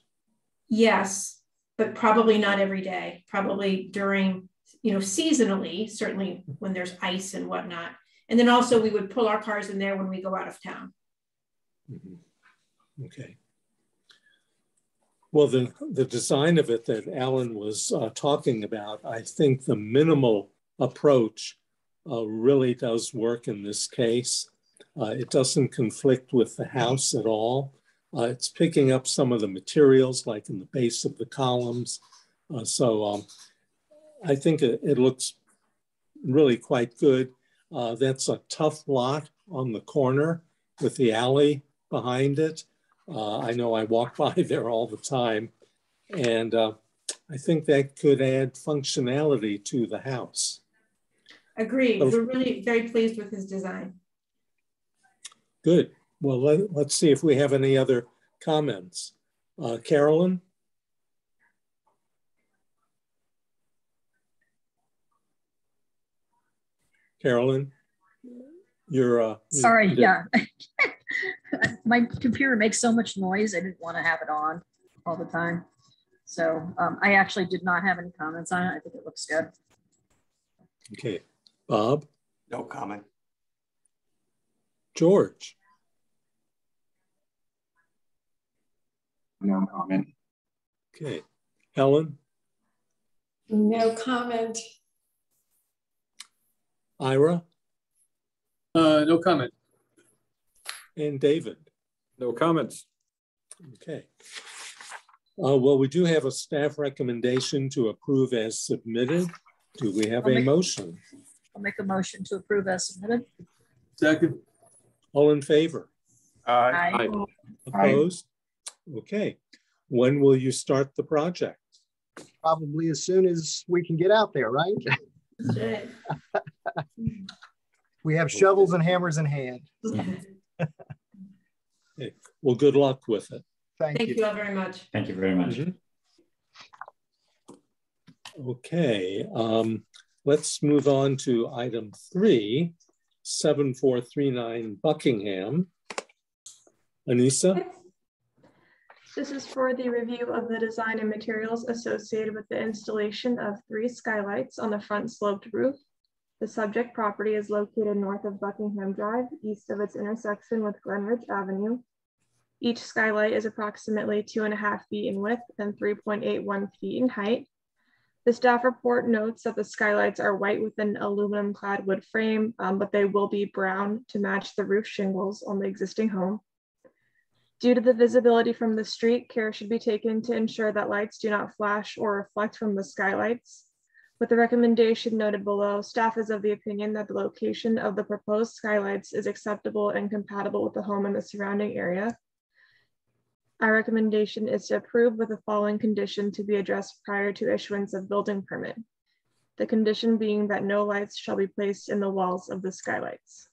Yes, but probably not every day. Probably during, seasonally, certainly when there's ice and whatnot. And then also we would pull our cars in there when we go out of town. Mm-hmm. Okay. Well, the design of it that Alan was talking about, I think the minimal approach really does work in this case. It doesn't conflict with the house at all. It's picking up some of the materials like in the base of the columns. So I think it looks really quite good. That's a tough lot on the corner with the alley behind it. I know I walk by there all the time, and I think that could add functionality to the house. Agreed. We're really very pleased with his design. Good. Well, let's see if we have any other comments. Carolyn? Carolyn, you're... Sorry, yeah. My computer makes so much noise, I didn't want to have it on all the time. So I actually did not have any comments on it. I think it looks good. Okay. Bob? No comment. George? No comment. Okay. Helen? No comment. Ira? No comment. And David? No comments. Okay. Well, we do have a staff recommendation to approve as submitted. Do we have a motion? I'll make a motion to approve as submitted. Second. All in favor? Aye. Aye. Opposed? Okay. When will you start the project? Probably as soon as we can get out there, right? We have shovels and hammers in hand. Okay. Well, good luck with it. Thank you all very much. Thank you very much. Okay. Let's move on to item 3, 7439 Buckingham. Anissa? This is for the review of the design and materials associated with the installation of 3 skylights on the front sloped roof. The subject property is located north of Buckingham Drive, east of its intersection with Glenridge Avenue. Each skylight is approximately 2.5 feet in width and 3.81 feet in height. The staff report notes that the skylights are white with an aluminum clad wood frame, but they will be brown to match the roof shingles on the existing home. Due to the visibility from the street, care should be taken to ensure that lights do not flash or reflect from the skylights. With the recommendation noted below, staff is of the opinion that the location of the proposed skylights is acceptable and compatible with the home and the surrounding area. Our recommendation is to approve with the following condition to be addressed prior to issuance of building permit. The condition being that no lights shall be placed in the walls of the skylights.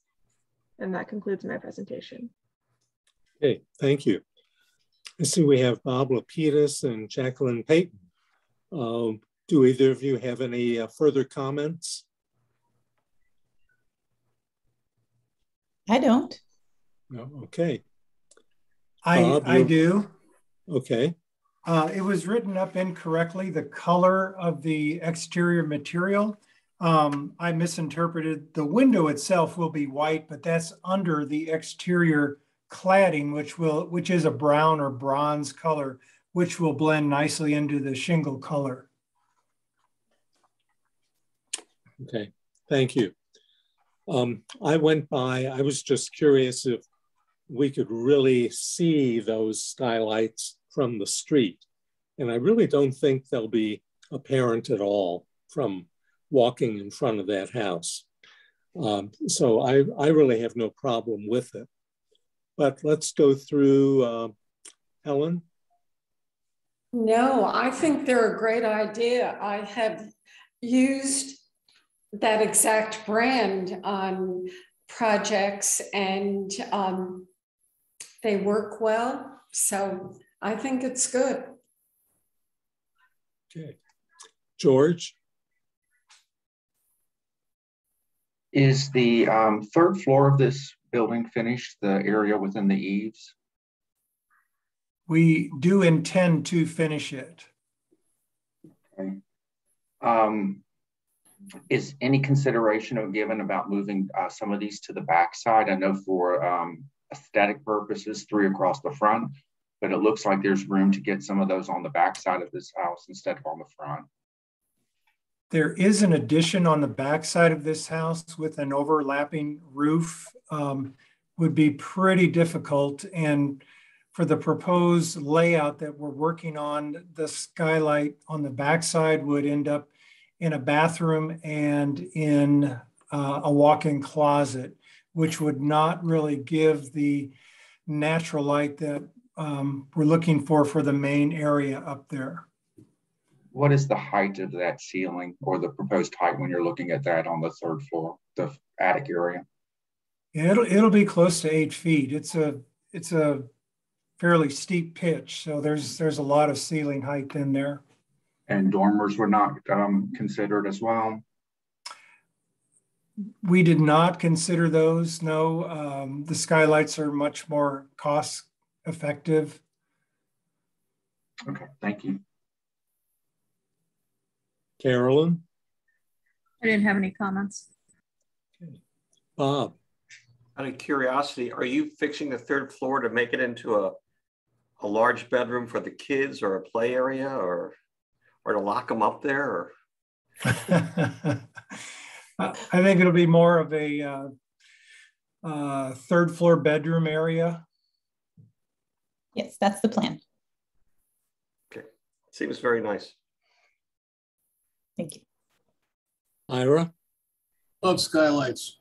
And that concludes my presentation. Okay, thank you. I see we have Bob Lapidus and Jacqueline Payton. Do either of you have any further comments? I don't. No, okay. Bob, I do. Okay. It was written up incorrectly, the color of the exterior material. I misinterpreted. The window itself will be white, but that's under the exterior cladding, which is a brown or bronze color, which will blend nicely into the shingle color. Okay, thank you. I went by, I was just curious if we could really see those skylights from the street. And I really don't think they'll be apparent at all from walking in front of that house. So I really have no problem with it. But let's go through, Helen. No, I think they're a great idea. I have used that exact brand on projects and they work well. So I think it's good. Okay. George? Is the third floor of this building finished, the area within the eaves? We do intend to finish it. Okay. Is any consideration given about moving some of these to the backside? I know for aesthetic purposes, 3 across the front, but it looks like there's room to get some of those on the backside of this house instead of on the front. There is an addition on the backside of this house with an overlapping roof. Would be pretty difficult. And for the proposed layout that we're working on, the skylight on the backside would end up in a bathroom and in a walk-in closet, which would not really give the natural light that we're looking for the main area up there. What is the height of that ceiling or the proposed height when you're looking at that on the third floor, the attic area? Yeah, it'll be close to 8 feet. It's a fairly steep pitch, so there's a lot of ceiling height in there. And dormers were not considered as well? We did not consider those, no. The skylights are much more cost effective. Okay, thank you. Carolyn? I didn't have any comments. Okay. Bob? Out of curiosity, are you fixing the third floor to make it into a large bedroom for the kids or a play area or to lock them up there? Or? I think it'll be more of a third floor bedroom area. Yes, that's the plan. Okay, seems very nice. Thank you. Ira? Love skylights.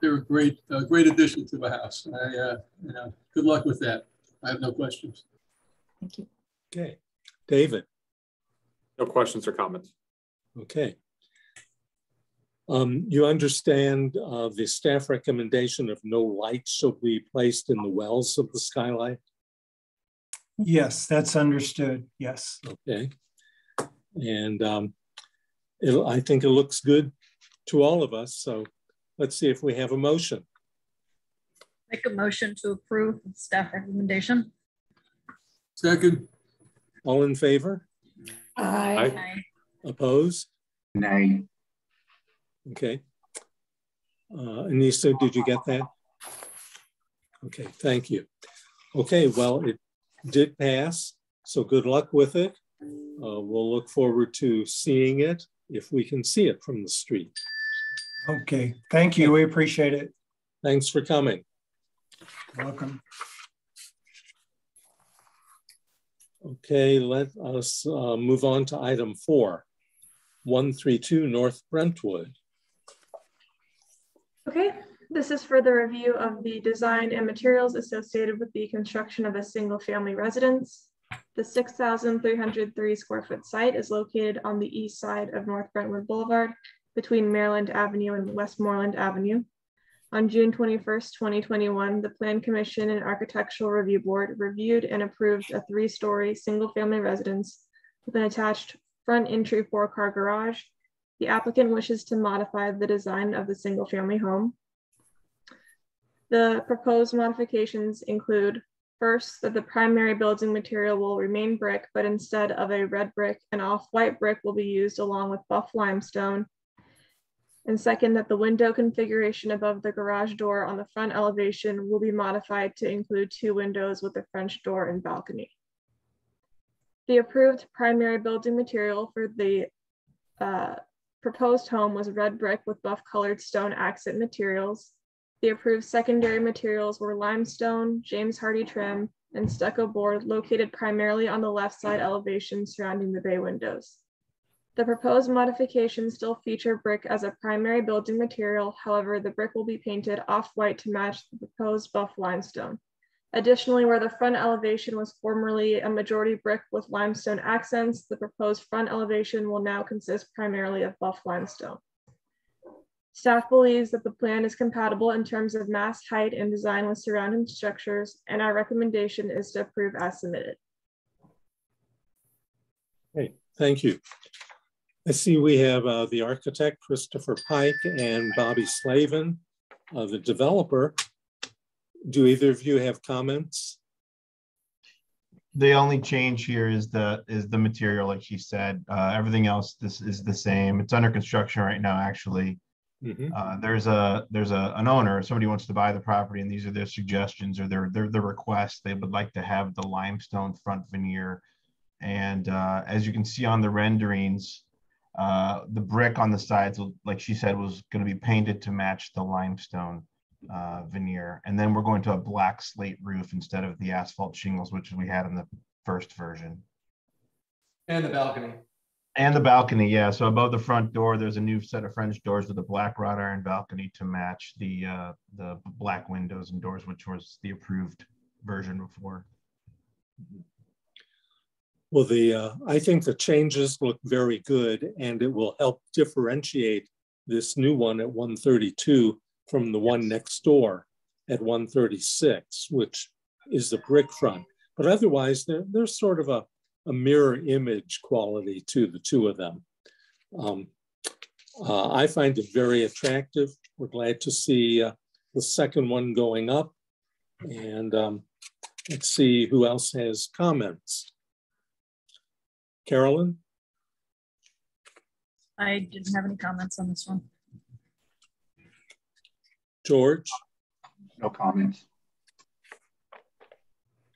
They're a great addition to the house. Good luck with that. I have no questions. Thank you. Okay. David? No questions or comments. Okay. You understand the staff recommendation of no lights shall be placed in the wells of the skylight? Yes, that's understood. Yes. Okay. And I think it looks good to all of us. So let's see if we have a motion. Make a motion to approve the staff recommendation. Second. All in favor? Aye. Aye. Opposed? Nay. Okay. Anissa, did you get that? Okay, thank you. Okay, well, it did pass, so good luck with it. We'll look forward to seeing it if we can see it from the street. Okay, thank you. We appreciate it. Thanks for coming. Welcome. Okay, let us move on to item 4, 132 North Brentwood. Okay, this is for the review of the design and materials associated with the construction of a single family residence. The 6,303 square foot site is located on the east side of North Brentwood Boulevard between Maryland Avenue and Westmoreland Avenue. On June 21st, 2021, the Plan Commission and Architectural Review Board reviewed and approved a 3-story single-family residence with an attached front entry 4-car garage. The applicant wishes to modify the design of the single-family home. The proposed modifications include, first, that the primary building material will remain brick, but instead of a red brick, an off-white brick will be used along with buff limestone. And second, that the window configuration above the garage door on the front elevation will be modified to include 2 windows with a French door and balcony. The approved primary building material for the proposed home was red brick with buff-colored stone accent materials. The approved secondary materials were limestone, James Hardy trim, and stucco board located primarily on the left side elevation surrounding the bay windows. The proposed modifications still feature brick as a primary building material. However, the brick will be painted off-white to match the proposed buff limestone. Additionally, where the front elevation was formerly a majority brick with limestone accents, the proposed front elevation will now consist primarily of buff limestone. Staff believes that the plan is compatible in terms of mass, height, and design with surrounding structures, and our recommendation is to approve as submitted. Great, thank you. I see we have the architect, Christopher Pike, and Bobby Slavin, the developer. Do either of you have comments? The only change here is the material, like she said. Everything else, this is the same. It's under construction right now, actually. Mm-hmm. There's an owner, somebody wants to buy the property, and these are their suggestions or their requests. They would like to have the limestone front veneer, and as you can see on the renderings, the brick on the sides, like she said, was going to be painted to match the limestone veneer, and then we're going to a black slate roof instead of the asphalt shingles, which we had in the first version. And the balcony. And the balcony, yeah. So above the front door, there's a new set of French doors with a black wrought iron balcony to match the black windows and doors, which was the approved version before. Well, I think the changes look very good, and it will help differentiate this new one at 132 from the one next door at 136, which is the brick front. But otherwise, there's sort of a mirror image quality to the two of them. I find it very attractive. We're glad to see the second one going up. And let's see who else has comments. Carolyn? I didn't have any comments on this one. George? No comments.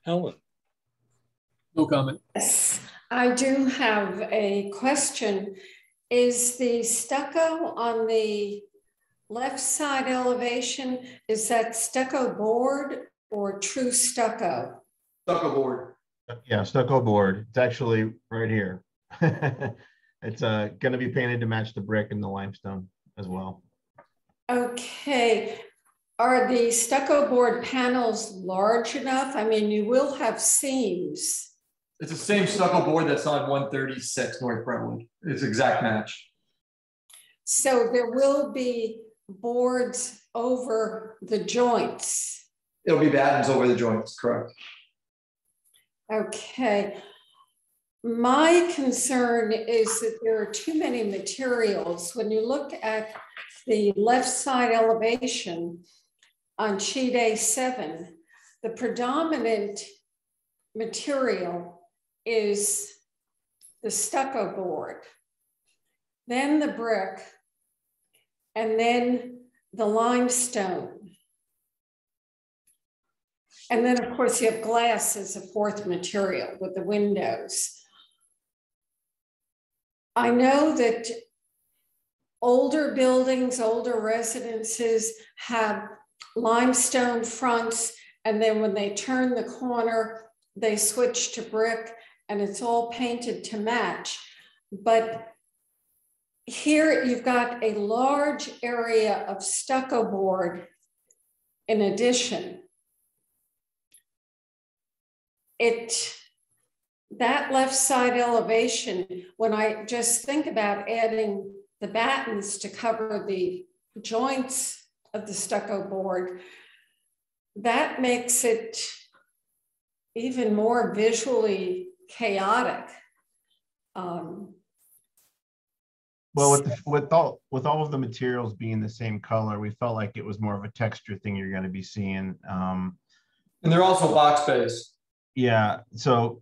Helen? No comment. Yes, I do have a question. Is the stucco on the left side elevation, is that stucco board or true stucco? Stucco board. Yeah, stucco board. It's actually right here. It's going to be painted to match the brick and the limestone as well. Okay. Are the stucco board panels large enough? I mean, you will have seams. It's the same stucco board that's on 136 North Brentwood. It's exact match. So there will be boards over the joints. It'll be battens over the joints, correct. Okay. My concern is that there are too many materials. When you look at the left side elevation on sheet A7, the predominant material is the stucco board, then the brick, and then the limestone. And then of course you have glass as a fourth material with the windows. I know that older buildings, older residences have limestone fronts, and then when they turn the corner, they switch to brick, and it's all painted to match. But here you've got a large area of stucco board in addition. That left side elevation, when I just think about adding the battens to cover the joints of the stucco board, that makes it even more visually chaotic. Well, with all of the materials being the same color, we felt like it was more of a texture thing you're going to be seeing. And they're also box based. Yeah. So,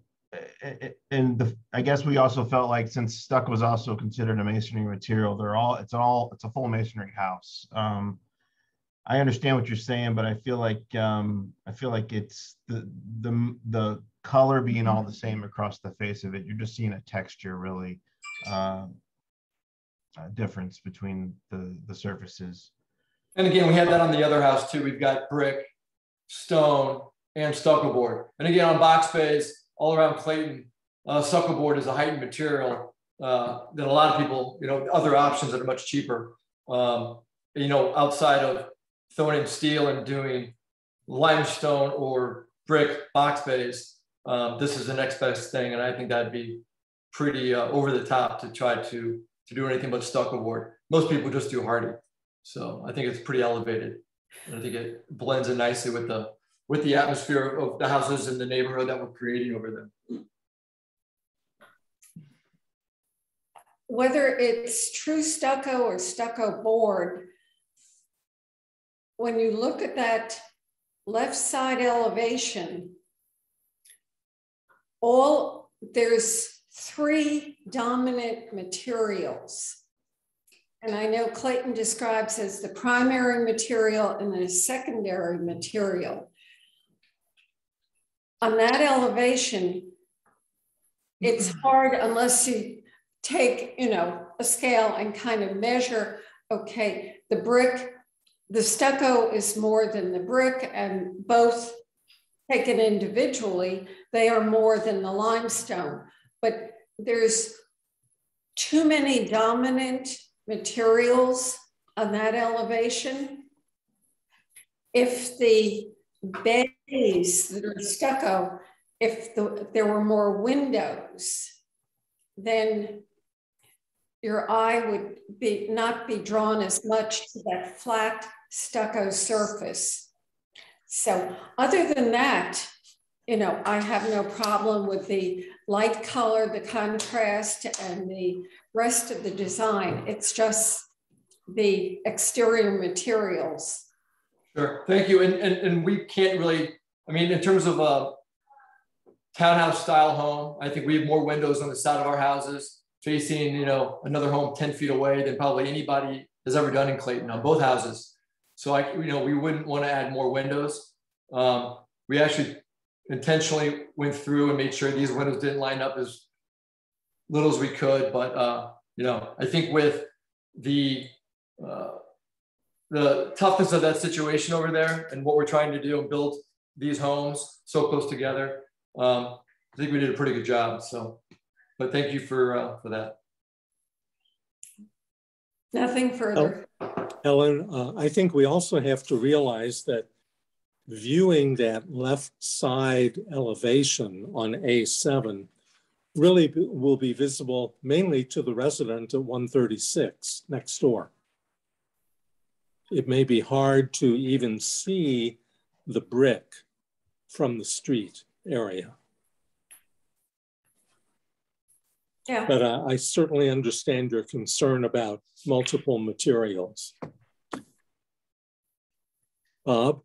I guess we also felt like, since stucco was also considered a masonry material, it's a full masonry house. I understand what you're saying, but I feel like it's the color being all the same across the face of it. You're just seeing a texture, really. difference between the surfaces. And again, we had that on the other house too. We've got brick, stone, and stucco board. And again, on box bays all around Clayton, stucco board is a heightened material than a lot of people, other options that are much cheaper. Outside of throwing in steel and doing limestone or brick box bays, this is the next best thing. And I think that'd be pretty over the top to try to do anything but stucco board. Most people just do hardy. So I think it's pretty elevated. And I think it blends in nicely with the atmosphere of the houses in the neighborhood that we're creating over there. Whether it's true stucco or stucco board, when you look at that left side elevation, there's 3 dominant materials. And I know Clayton describes as the primary material and the secondary material. On that elevation, it's hard unless you take, a scale and kind of measure, okay, the stucco is more than the brick, and both taken individually, they are more than the limestone. But there's too many dominant materials on that elevation. If the bays that are stucco, if there were more windows, then your eye would not be drawn as much to that flat stucco surface. So other than that, I have no problem with the light color, the contrast, and the rest of the design. It's just the exterior materials. Sure, thank you. And we can't really, in terms of a townhouse style home, I think we have more windows on the side of our houses facing, another home 10 feet away than probably anybody has ever done in Clayton on both houses. So we wouldn't want to add more windows. We actually intentionally went through and made sure these windows didn't line up as little as we could. But, I think with the toughness of that situation over there and what we're trying to do and build these homes so close together, I think we did a pretty good job. So, but thank you for that. Nothing further. Ellen, I think we also have to realize that viewing that left side elevation on A7 really will be visible mainly to the resident at 136 next door. It may be hard to even see the brick from the street area. Yeah. But I certainly understand your concern about multiple materials. Bob?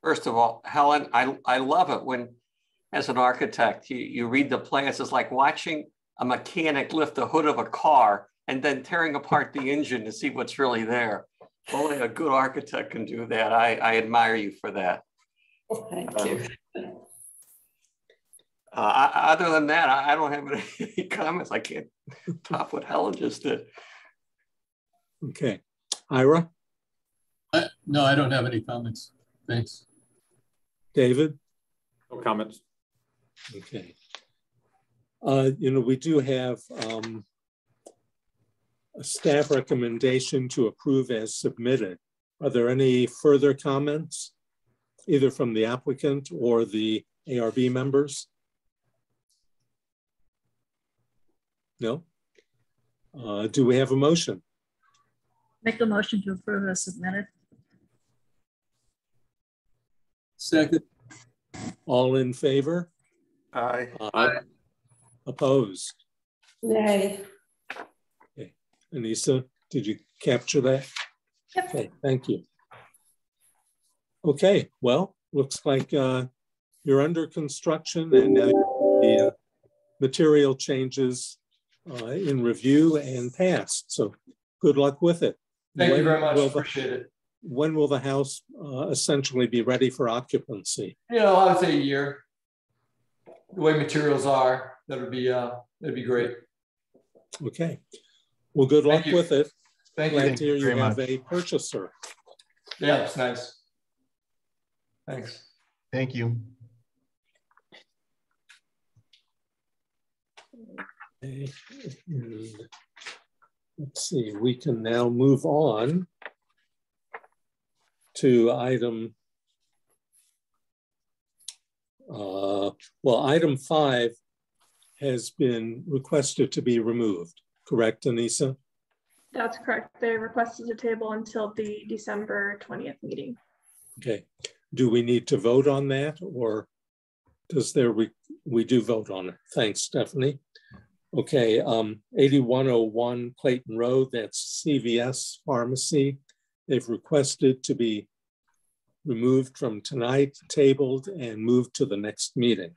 First of all, Helen, I love it when, as an architect, you read the plans. It's like watching a mechanic lift the hood of a car and then tearing apart the engine to see what's really there. Only a good architect can do that. I admire you for that. Thank you. Other than that, I don't have any comments. I can't top what Helen just did. Okay. Ira? No, I don't have any comments. Thanks. David? No comments. Okay. We do have a staff recommendation to approve as submitted. Are there any further comments, either from the applicant or the ARB members? No? Do we have a motion? Make a motion to approve as submitted. Second. All in favor? Aye. Aye. Opposed? Nay. Okay. Anissa, did you capture that? Yep. Okay, thank you. Okay, well, looks like you're under construction and the material changes in review and passed. So good luck with it. Thank you very much. Appreciate it. When will the house essentially be ready for occupancy? I would say a year. The way materials are, that'd be great. Okay. Well, good luck with it. Thank you. Glad to hear you very have much. a purchaser. Yeah, that's nice. Thanks. Thank you. Okay. Let's see, we can now move on to item, item 5 has been requested to be removed, correct, Anissa? That's correct. They requested a table until the December 20th meeting. Okay, do we need to vote on that, or does there, we do vote on it? Thanks, Stephanie. Okay, 8101 Clayton Road, that's CVS Pharmacy. They've requested to be removed from tonight, tabled, and moved to the next meeting.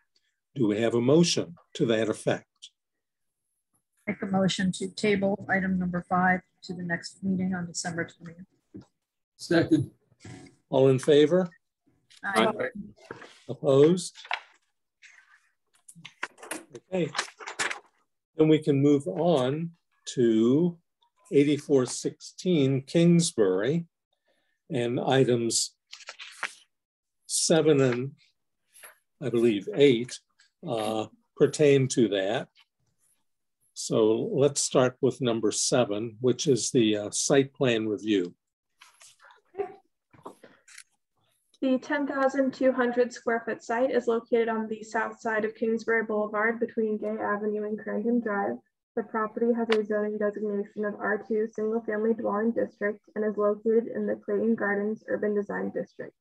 Do we have a motion to that effect? Make a motion to table item number 5 to the next meeting on December 20th. Second. All in favor? Aye. Opposed? Okay. Then we can move on to 8416 Kingsbury, and items 7 and I believe 8 pertain to that. So let's start with number 7, which is the site plan review. The 10,200 square foot site is located on the south side of Kingsbury Boulevard between Gay Avenue and Crandon Drive. The property has a zoning designation of R2 single family dwelling district and is located in the Clayton Gardens Urban Design District.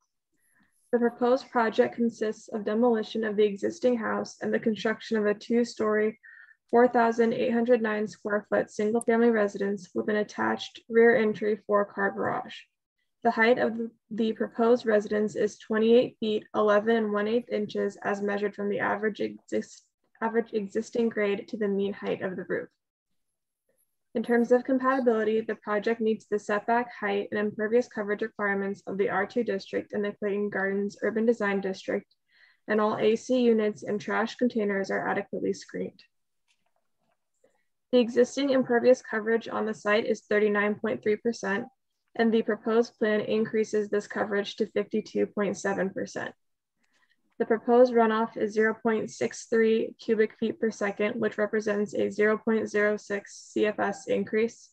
The proposed project consists of demolition of the existing house and the construction of a 2-story, 4,809 square foot single family residence with an attached rear entry 4-car garage. The height of the proposed residence is 28 feet, 11 1/8 inches as measured from the average existing grade to the mean height of the roof. In terms of compatibility, the project meets the setback, height, and impervious coverage requirements of the R2 district and the Clayton Gardens Urban Design District, and all AC units and trash containers are adequately screened. The existing impervious coverage on the site is 39.3%. And the proposed plan increases this coverage to 52.7%. The proposed runoff is 0.63 cubic feet per second, which represents a 0.06 CFS increase.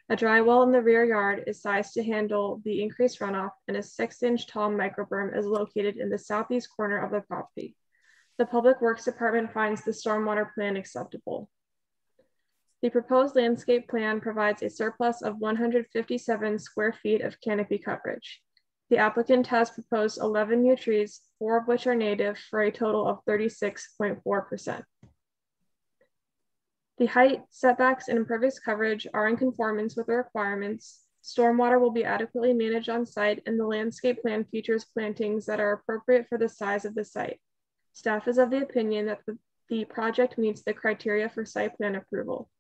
A dry well in the rear yard is sized to handle the increased runoff, and a 6-inch tall microberm is located in the southeast corner of the property. The Public Works Department finds the stormwater plan acceptable. The proposed landscape plan provides a surplus of 157 square feet of canopy coverage. The applicant has proposed 11 new trees, 4 of which are native, for a total of 36.4%. The height, setbacks, and impervious coverage are in conformance with the requirements. Stormwater will be adequately managed on site, and the landscape plan features plantings that are appropriate for the size of the site. Staff is of the opinion that the project meets the criteria for site plan approval.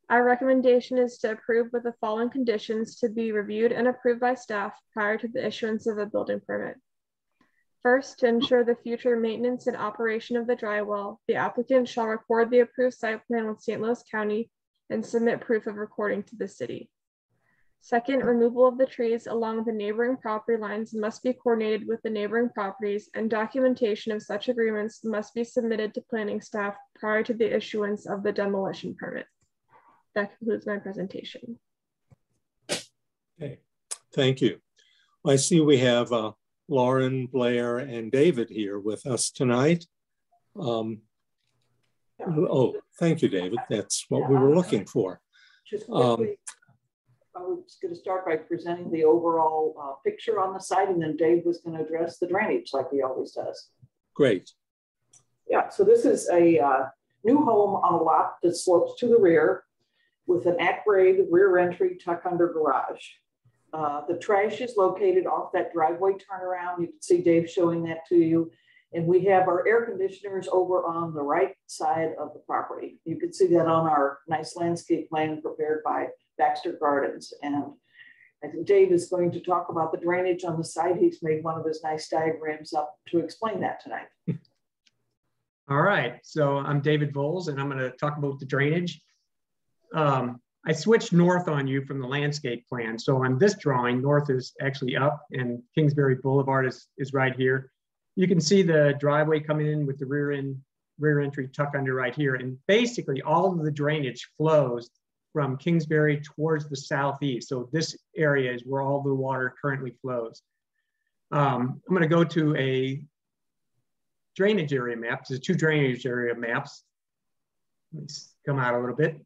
Our recommendation is to approve with the following conditions to be reviewed and approved by staff prior to the issuance of a building permit. First, to ensure the future maintenance and operation of the dry well, the applicant shall record the approved site plan with St. Louis County and submit proof of recording to the city. Second, removal of the trees along the neighboring property lines must be coordinated with the neighboring properties, and documentation of such agreements must be submitted to planning staff prior to the issuance of the demolition permit. That concludes my presentation. Okay, thank you. I see we have Lauren, Blair, and David here with us tonight. Oh, thank you, David. That's what we were looking for. Just quickly, I was going to start by presenting the overall picture on the site, and then Dave was going to address the drainage like he always does. Great. Yeah, so this is a new home on a lot that slopes to the rear with an at-grade rear entry tuck under garage. The trash is located off that driveway turnaround. You can see Dave showing that to you. And we have our air conditioners over on the right side of the property. You can see that on our nice landscape plan prepared by Baxter Gardens. And I think Dave is going to talk about the drainage on the site. He's made one of his nice diagrams up to explain that tonight. All right, so I'm David Voles, and I'm going to talk about the drainage. I switched north on you from the landscape plan. So on this drawing, north is actually up and Kingsbury Boulevard is right here. You can see the driveway coming in with the rear entry tuck under right here. And basically all of the drainage flows from Kingsbury towards the southeast. So this area is where all the water currently flows. I'm gonna go to a drainage area map. There's two drainage area maps. Let me come out a little bit.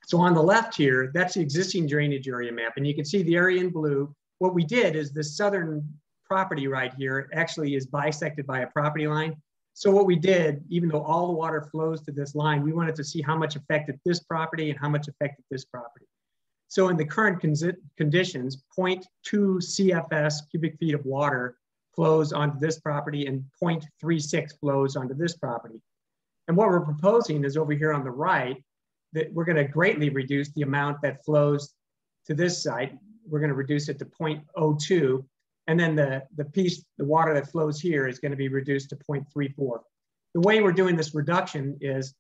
So on the left here, that's the existing drainage area map. And you can see the area in blue. What we did is the southern property right here actually is bisected by a property line. So what we did, even though all the water flows to this line, we wanted to see how much affected this property and how much affected this property. So in the current conditions, 0.2 CFS cubic feet of water flows onto this property and 0.36 flows onto this property. And what we're proposing is over here on the right, that we're going to greatly reduce the amount that flows to this site. We're going to reduce it to 0.02. And then the water that flows here is going to be reduced to 0.34. The way we're doing this reduction is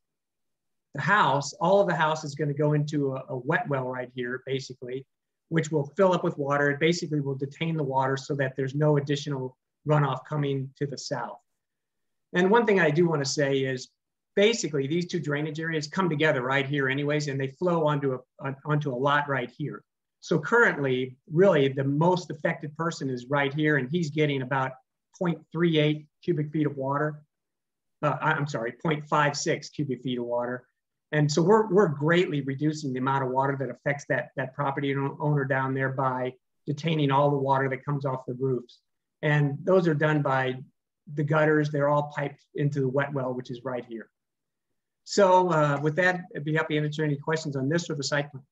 the house, all of the house is going to go into a wet well right here, basically, which will fill up with water. It basically will detain the water so that there's no additional runoff coming to the south. And one thing I do want to say is basically these two drainage areas come together right here anyways, and they flow onto a lot right here. So currently, really the most affected person is right here, and he's getting about 0.38 cubic feet of water. I'm sorry, 0.56 cubic feet of water. And so we're greatly reducing the amount of water that affects that property owner down there by detaining all the water that comes off the roofs. And those are done by the gutters. They're all piped into the wet well, which is right here. So with that, I'd be happy to answer any questions on this or the site plan.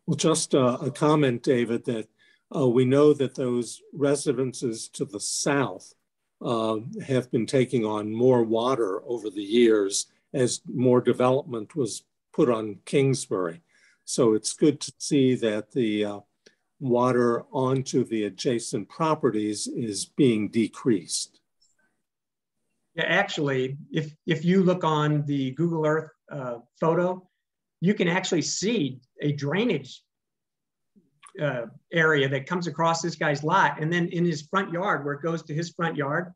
Well, just a comment, David, that we know that those residences to the south have been taking on more water over the years as more development was put on Kingsbury. So it's good to see that the water onto the adjacent properties is being decreased. Yeah, actually, if you look on the Google Earth photo, you can actually see a drainage area that comes across this guy's lot. And then in his front yard, where it goes to his front yard,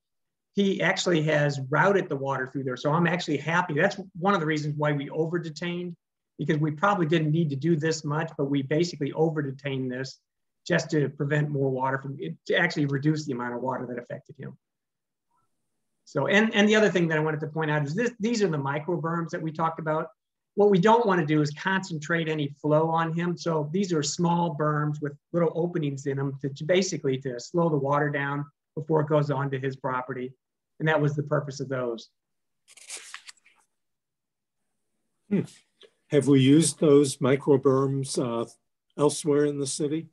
he actually has routed the water through there. So I'm actually happy. That's one of the reasons why we over detained, because we probably didn't need to do this much, but we basically over detained this just to prevent more water from it, to actually reduce the amount of water that affected him. So, and the other thing that I wanted to point out is these are the micro berms that we talked about. What we don't want to do is concentrate any flow on him. So these are small berms with little openings in them to basically to slow the water down before it goes onto his property. And that was the purpose of those. Have we used those micro berms elsewhere in the city?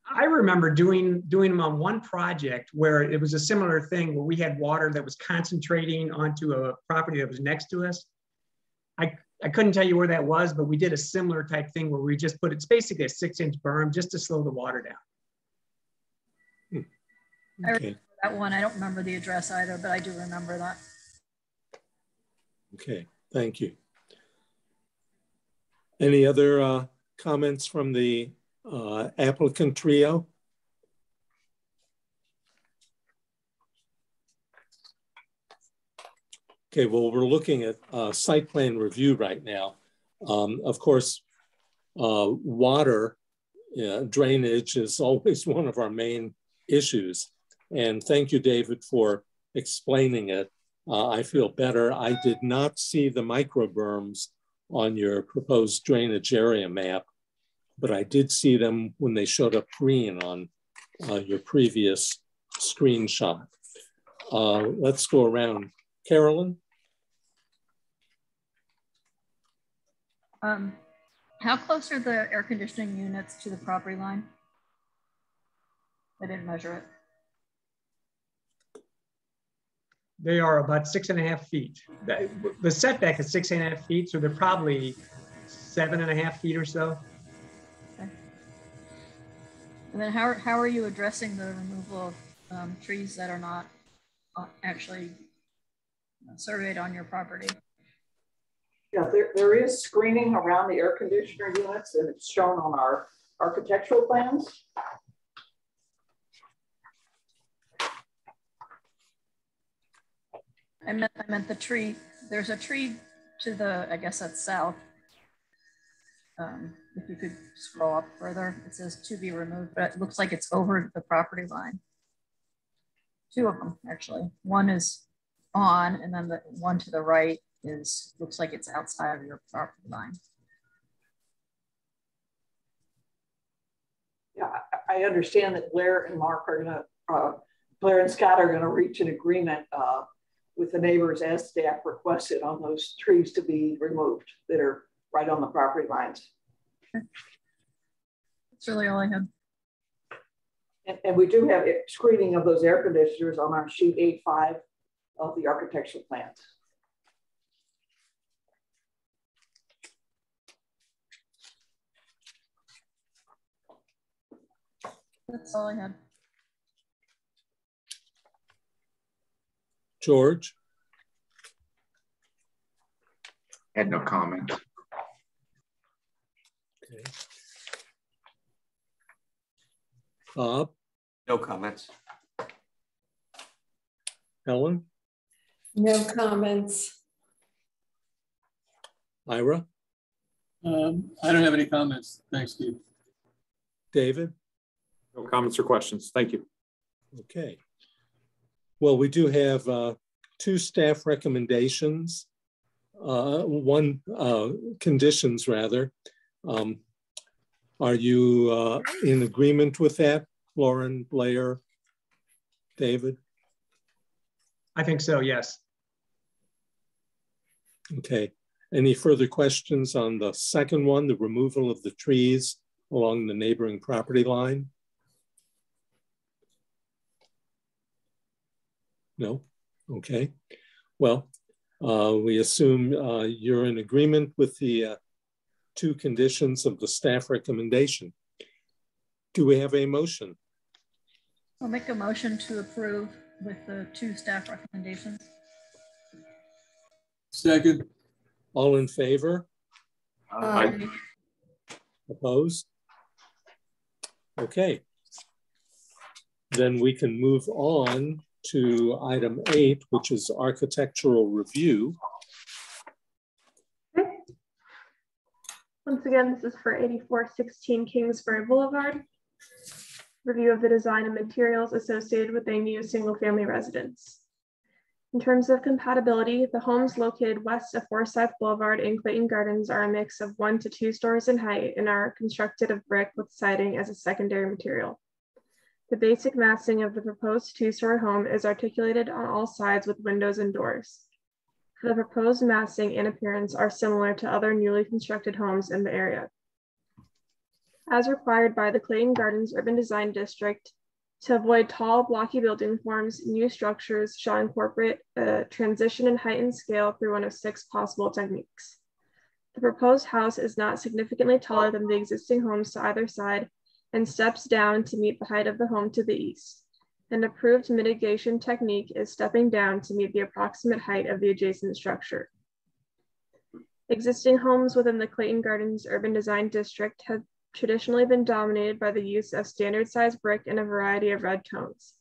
I remember doing them on one project where it was a similar thing where we had water that was concentrating onto a property that was next to us. I couldn't tell you where that was, but we did a similar type thing where we just it's basically a 6-inch berm just to slow the water down. I remember that one. I don't remember the address either, but I do remember that. Okay, thank you. Any other comments from the applicant trio? Okay, well, we're looking at site plan review right now. Of course, water drainage is always one of our main issues. And thank you, David, for explaining it. I feel better. I did not see the micro berms on your proposed drainage area map, but I did see them when they showed up green on your previous screenshot. Let's go around. Carolyn? How close are the air conditioning units to the property line? I didn't measure it. They are about 6.5 feet. The setback is 6.5 feet, so they're probably 7.5 feet or so. Okay. And then how are you addressing the removal of trees that are not actually surveyed on your property? Yeah, there is screening around the air conditioner units, and it's shown on our architectural plans. I meant the tree. There's a tree to the, I guess that's south. If you could scroll up further, it says to be removed, but it looks like it's over the property line. Two of them, actually. One is on, and then the one to the right looks like it's outside of your property line. Yeah, I understand that Blair and Mark are gonna, Blair and Scott are gonna reach an agreement with the neighbors as staff requested on those trees to be removed that are right on the property lines. That's really all I had. And we do have screening of those air conditioners on our sheet 8.5 of the architectural plans. That's all I had. George? Had no comment. Okay. Bob? No comments. Helen? No comments. Ira? I don't have any comments. Thanks, Steve. David? No comments or questions. Thank you. Okay. Well, we do have two staff recommendations, conditions rather. Are you in agreement with that, Lauren, Blair, David? I think so, yes. Okay. Any further questions on the second one, the removal of the trees along the neighboring property line? No? Okay. Well, we assume you're in agreement with the two conditions of the staff recommendation. Do we have a motion? I'll make a motion to approve with the two staff recommendations. Second. All in favor? Aye. Opposed? Okay. Then we can move on to item 8, which is architectural review. Okay. Once again, this is for 8416 Kingsbury Boulevard. Review of the design and materials associated with a new single-family residence. In terms of compatibility, the homes located west of Forsyth Boulevard in Clayton Gardens are a mix of 1 to 2 stories in height and are constructed of brick with siding as a secondary material. The basic massing of the proposed 2-story home is articulated on all sides with windows and doors. The proposed massing and appearance are similar to other newly constructed homes in the area. As required by the Clayton Gardens Urban Design District, to avoid tall, blocky building forms, new structures shall incorporate a transition in height and scale through one of 6 possible techniques. The proposed house is not significantly taller than the existing homes to either side and steps down to meet the height of the home to the east. An approved mitigation technique is stepping down to meet the approximate height of the adjacent structure. Existing homes within the Clayton Gardens Urban Design District have traditionally been dominated by the use of standard size brick in a variety of red tones.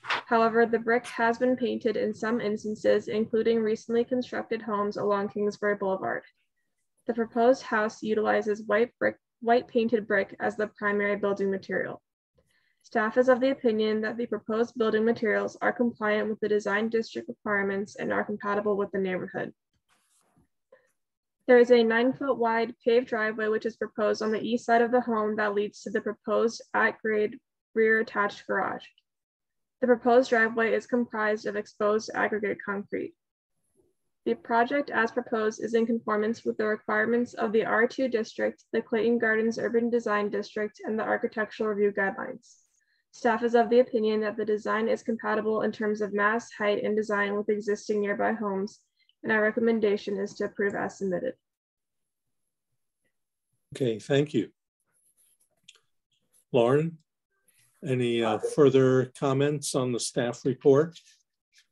However, the brick has been painted in some instances, including recently constructed homes along Kingsbury Boulevard. The proposed house utilizes white painted brick as the primary building material. Staff is of the opinion that the proposed building materials are compliant with the design district requirements and are compatible with the neighborhood. There is a 9-foot wide paved driveway which is proposed on the east side of the home that leads to the proposed at-grade rear attached garage. The proposed driveway is comprised of exposed aggregate concrete. The project as proposed is in conformance with the requirements of the R2 district, the Clayton Gardens Urban Design District, and the Architectural Review Guidelines. Staff is of the opinion that the design is compatible in terms of mass, height, and design with existing nearby homes, and our recommendation is to approve as submitted. Okay, thank you. Lauren, any further comments on the staff report?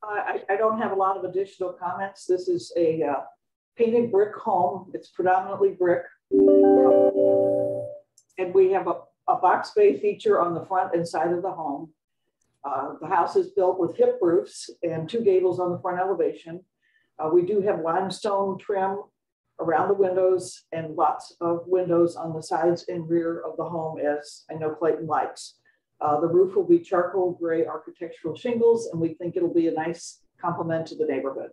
I don't have a lot of additional comments. This is a painted brick home. It's predominantly brick. And we have a box bay feature on the front and side of the home. The house is built with hip roofs and 2 gables on the front elevation. We do have limestone trim around the windows and lots of windows on the sides and rear of the home, as I know Clayton likes. The roof will be charcoal gray architectural shingles, and we think it'll be a nice complement to the neighborhood.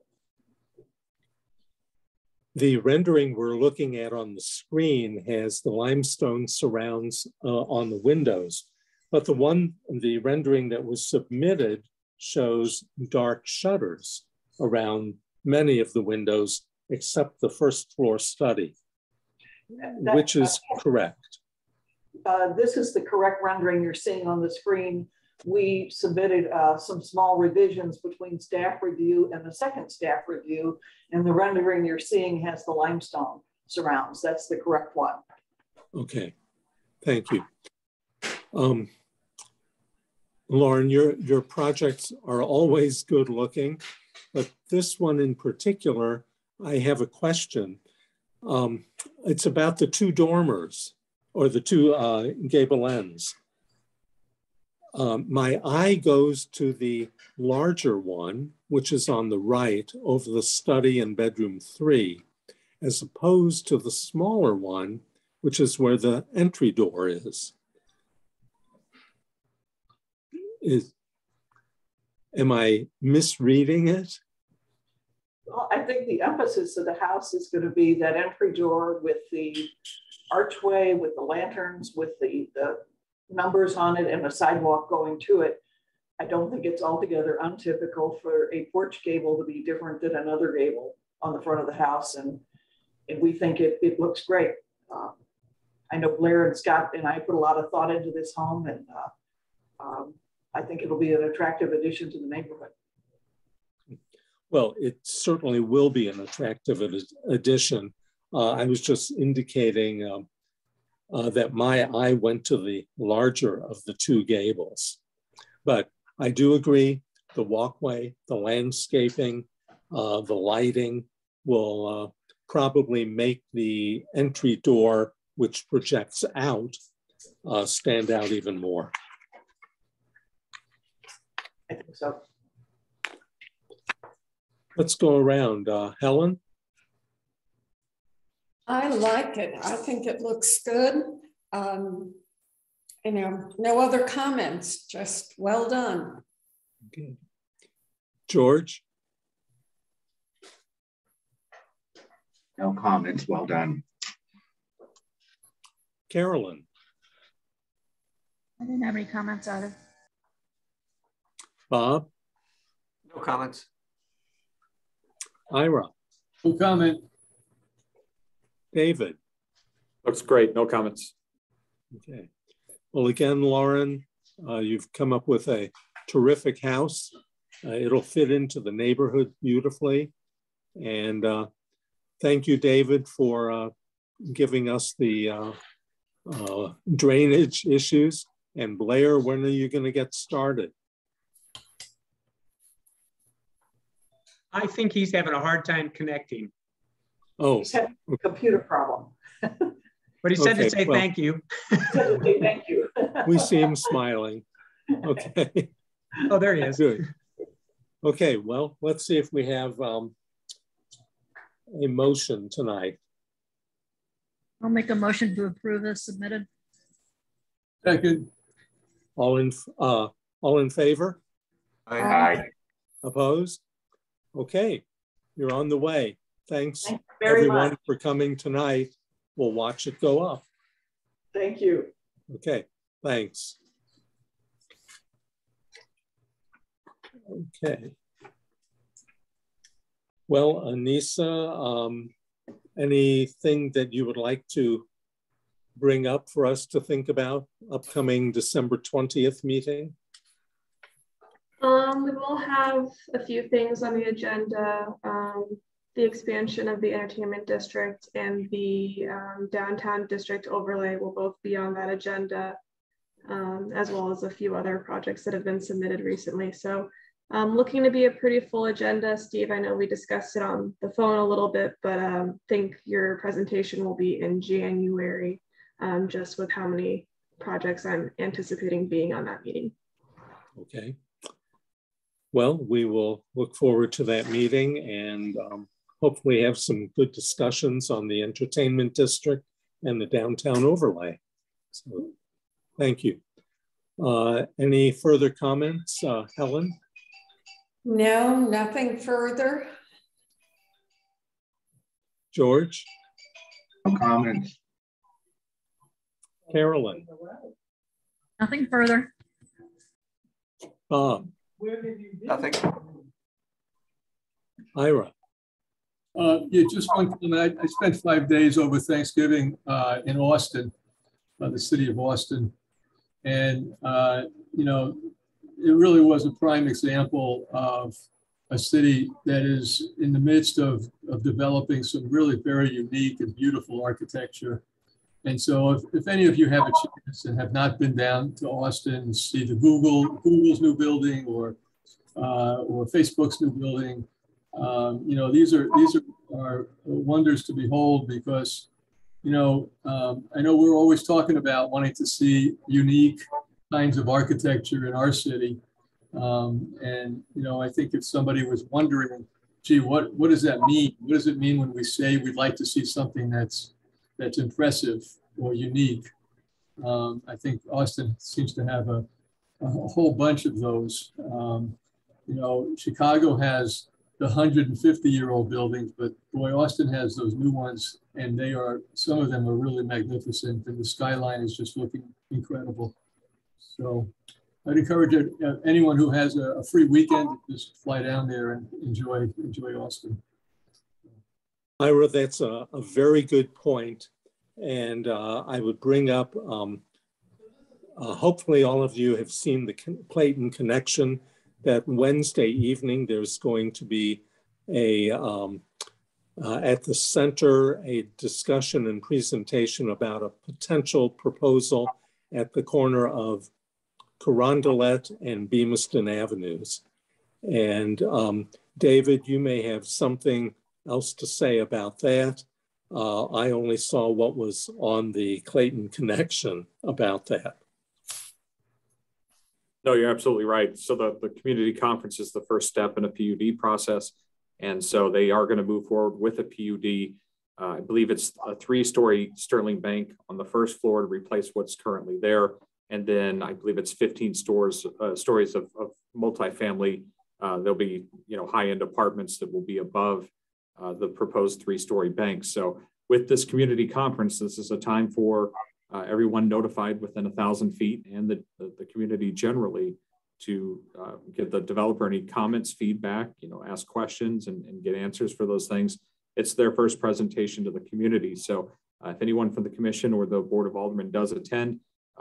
The rendering we're looking at on the screen has the limestone surrounds on the windows, but the rendering that was submitted shows dark shutters around many of the windows except the first floor study, which is correct. This is the correct rendering you're seeing on the screen. We submitted some small revisions between staff review and the second staff review, and the rendering you're seeing has the limestone surrounds. That's the correct one. Okay, thank you. Lauren, your projects are always good looking, but this one in particular, I have a question. It's about the 2 dormers or the 2 gable ends. My eye goes to the larger one, which is on the right over the study and bedroom 3, as opposed to the smaller one, which is where the entry door is. Am I misreading it? Well, I think the emphasis of the house is going to be that entry door with the archway, with the lanterns, with the numbers on it and the sidewalk going to it. I don't think it's altogether untypical for a porch gable to be different than another gable on the front of the house. And we think it looks great. I know Blair and Scott and I put a lot of thought into this home, and I think it'll be an attractive addition to the neighborhood. Well, it certainly will be an attractive addition. I was just indicating that my eye went to the larger of the 2 gables. But I do agree, the walkway, the landscaping, the lighting will probably make the entry door, which projects out, stand out even more. I think so. Let's go around. Helen? I like it. I think it looks good. You know, no other comments, just well done. Okay. George? No comments, well done. Carolyn? I didn't have any comments either. Bob? No comments. Ira? No comment. David? Looks great, no comments. Okay. Well, again, Lauren, you've come up with a terrific house. It'll fit into the neighborhood beautifully. And thank you, David, for giving us the drainage issues. And Blair, when are you going to get started? I think he's having a hard time connecting. Oh, he's had a computer problem. But he said to say thank you. He said to say thank you. We see him smiling. Okay. Oh, there he is. Good. Okay, well, let's see if we have a motion tonight. I'll make a motion to approve as submitted. Second. All in favor? Aye. Opposed? Okay, you're on the way. Thanks very everyone much for coming tonight. We'll watch it go up. Thank you. Okay, thanks. Okay. Well, Anissa, anything that you would like to bring up for us to think about upcoming December 20th meeting? We will have a few things on the agenda. The expansion of the entertainment district and the downtown district overlay will both be on that agenda, as well as a few other projects that have been submitted recently. So Looking to be a pretty full agenda. Steve, I know we discussed it on the phone a little bit, but think your presentation will be in January, just with how many projects I'm anticipating being on that meeting. Okay. Well, we will look forward to that meeting and hopefully have some good discussions on the entertainment district and the downtown overlay. So thank you. Any further comments, Helen? No, nothing further. George? No comments. Carolyn? Nothing further. Bob? Nothing. Ira? Yeah, just one comment. I spent 5 days over Thanksgiving in Austin, the city of Austin. And, you know, it really was a prime example of a city that is in the midst of developing some really very unique and beautiful architecture. And so if any of you have a chance and have not been down to Austin, see the Google's new building or Facebook's new building, you know, these are wonders to behold because, you know, I know we're always talking about wanting to see unique kinds of architecture in our city. And, you know, I think if somebody was wondering, gee, what does that mean? What does it mean when we say we'd like to see something that's impressive or unique? I think Austin seems to have a whole bunch of those. You know, Chicago has the 150-year-old buildings, but boy, Austin has those new ones, and some of them are really magnificent, and the skyline is just looking incredible. So I'd encourage anyone who has a free weekend to just fly down there and enjoy Austin. Ira, that's a very good point. And I would bring up, hopefully all of you have seen the Clayton Connection. That Wednesday evening, there's going to be at the center, a discussion and presentation about a potential proposal at the corner of Carondelet and Bemiston Avenues. And David, you may have something else to say about that. I only saw what was on the Clayton Connection about that. No, you're absolutely right. So the community conference is the first step in a PUD process. And so they are going to move forward with a PUD. I believe it's a 3-story Sterling Bank on the first floor to replace what's currently there. And then I believe it's 15 stories of multifamily. There'll be, you know, high-end apartments that will be above the proposed 3-story bank. So with this community conference, this is a time for everyone notified within 1,000 feet and the community generally to give the developer any comments, feedback, you know, ask questions and get answers for those things. It's their first presentation to the community. So if anyone from the commission or the Board of Aldermen does attend,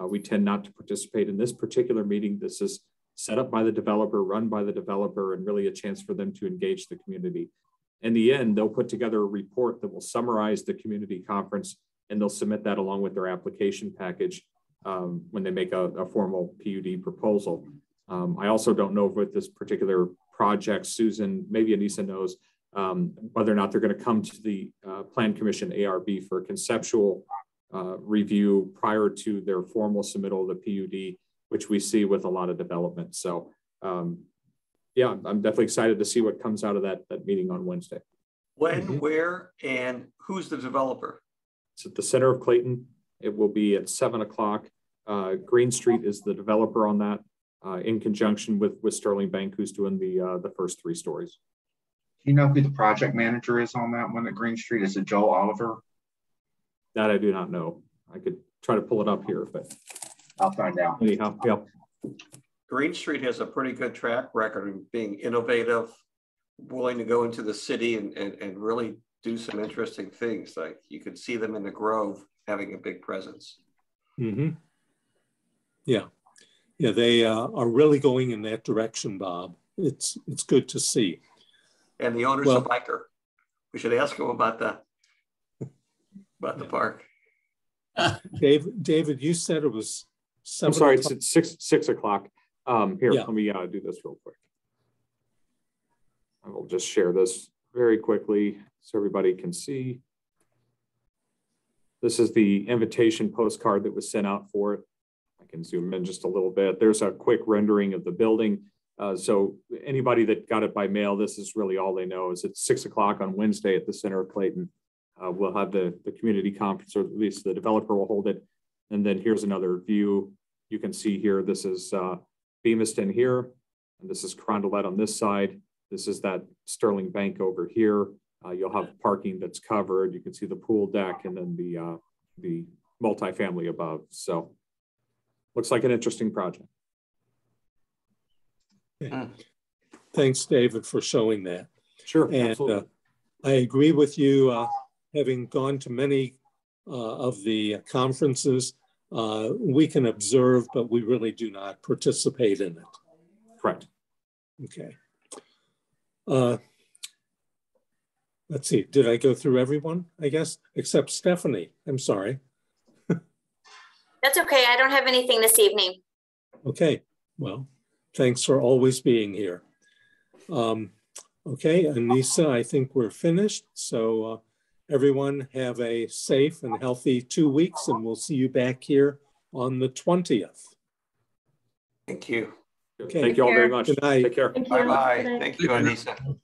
we tend not to participate in this particular meeting. This is set up by the developer, run by the developer, and really a chance for them to engage the community. In the end, they'll put together a report that will summarize the community conference, and they'll submit that along with their application package when they make a formal PUD proposal. I also don't know if with this particular project, Susan, maybe Anissa knows, whether or not they're going to come to the Plan Commission ARB for a conceptual review prior to their formal submittal of the PUD, which we see with a lot of development. So yeah, I'm definitely excited to see what comes out of that meeting on Wednesday. When, where, and who's the developer? It's at the center of Clayton. It will be at 7 o'clock. Green Street is the developer on that in conjunction with Sterling Bank, who's doing the first 3 stories. Do you know who the project manager is on that one at Green Street? Is it Joe Oliver? That I do not know. I could try to pull it up here, but I'll find out. Anyhow, yeah. Green Street has a pretty good track record of being innovative, willing to go into the city and really do some interesting things. Like you could see them in the Grove having a big presence. Mm-hmm. Yeah. Yeah, they are really going in that direction, Bob. It's good to see. And the owner's a biker. We should ask him about the park. David, you said it was 7 I'm sorry, o'clock. it's 6 o'clock. Here, Yeah. let me do this real quick. I will just share this very quickly so everybody can see. This is the invitation postcard that was sent out for it. I can zoom in just a little bit. There's a quick rendering of the building. So anybody that got it by mail, this is really all they know is it's 6 o'clock on Wednesday at the center of Clayton. We'll have the community conference, or at least the developer will hold it. And then here's another view. You can see here, this is Bemiston here, and this is Carondelet on this side. This is that Sterling Bank over here. You'll have parking that's covered. You can see the pool deck and then the multifamily above. So looks like an interesting project. Okay. Thanks, David, for showing that. Sure, and I agree with you, having gone to many of the conferences. We can observe, but we really do not participate in it. Correct. Okay. Let's see, did I go through everyone, I guess, except Stephanie? I'm sorry. That's okay, I don't have anything this evening. Okay, well, thanks for always being here. Okay, Anissa, I think we're finished. So everyone have a safe and healthy 2 weeks, and we'll see you back here on the 20th. Thank you. Okay. Thank you all very much. Good night. Take care. Bye-bye. Thank you, Anissa.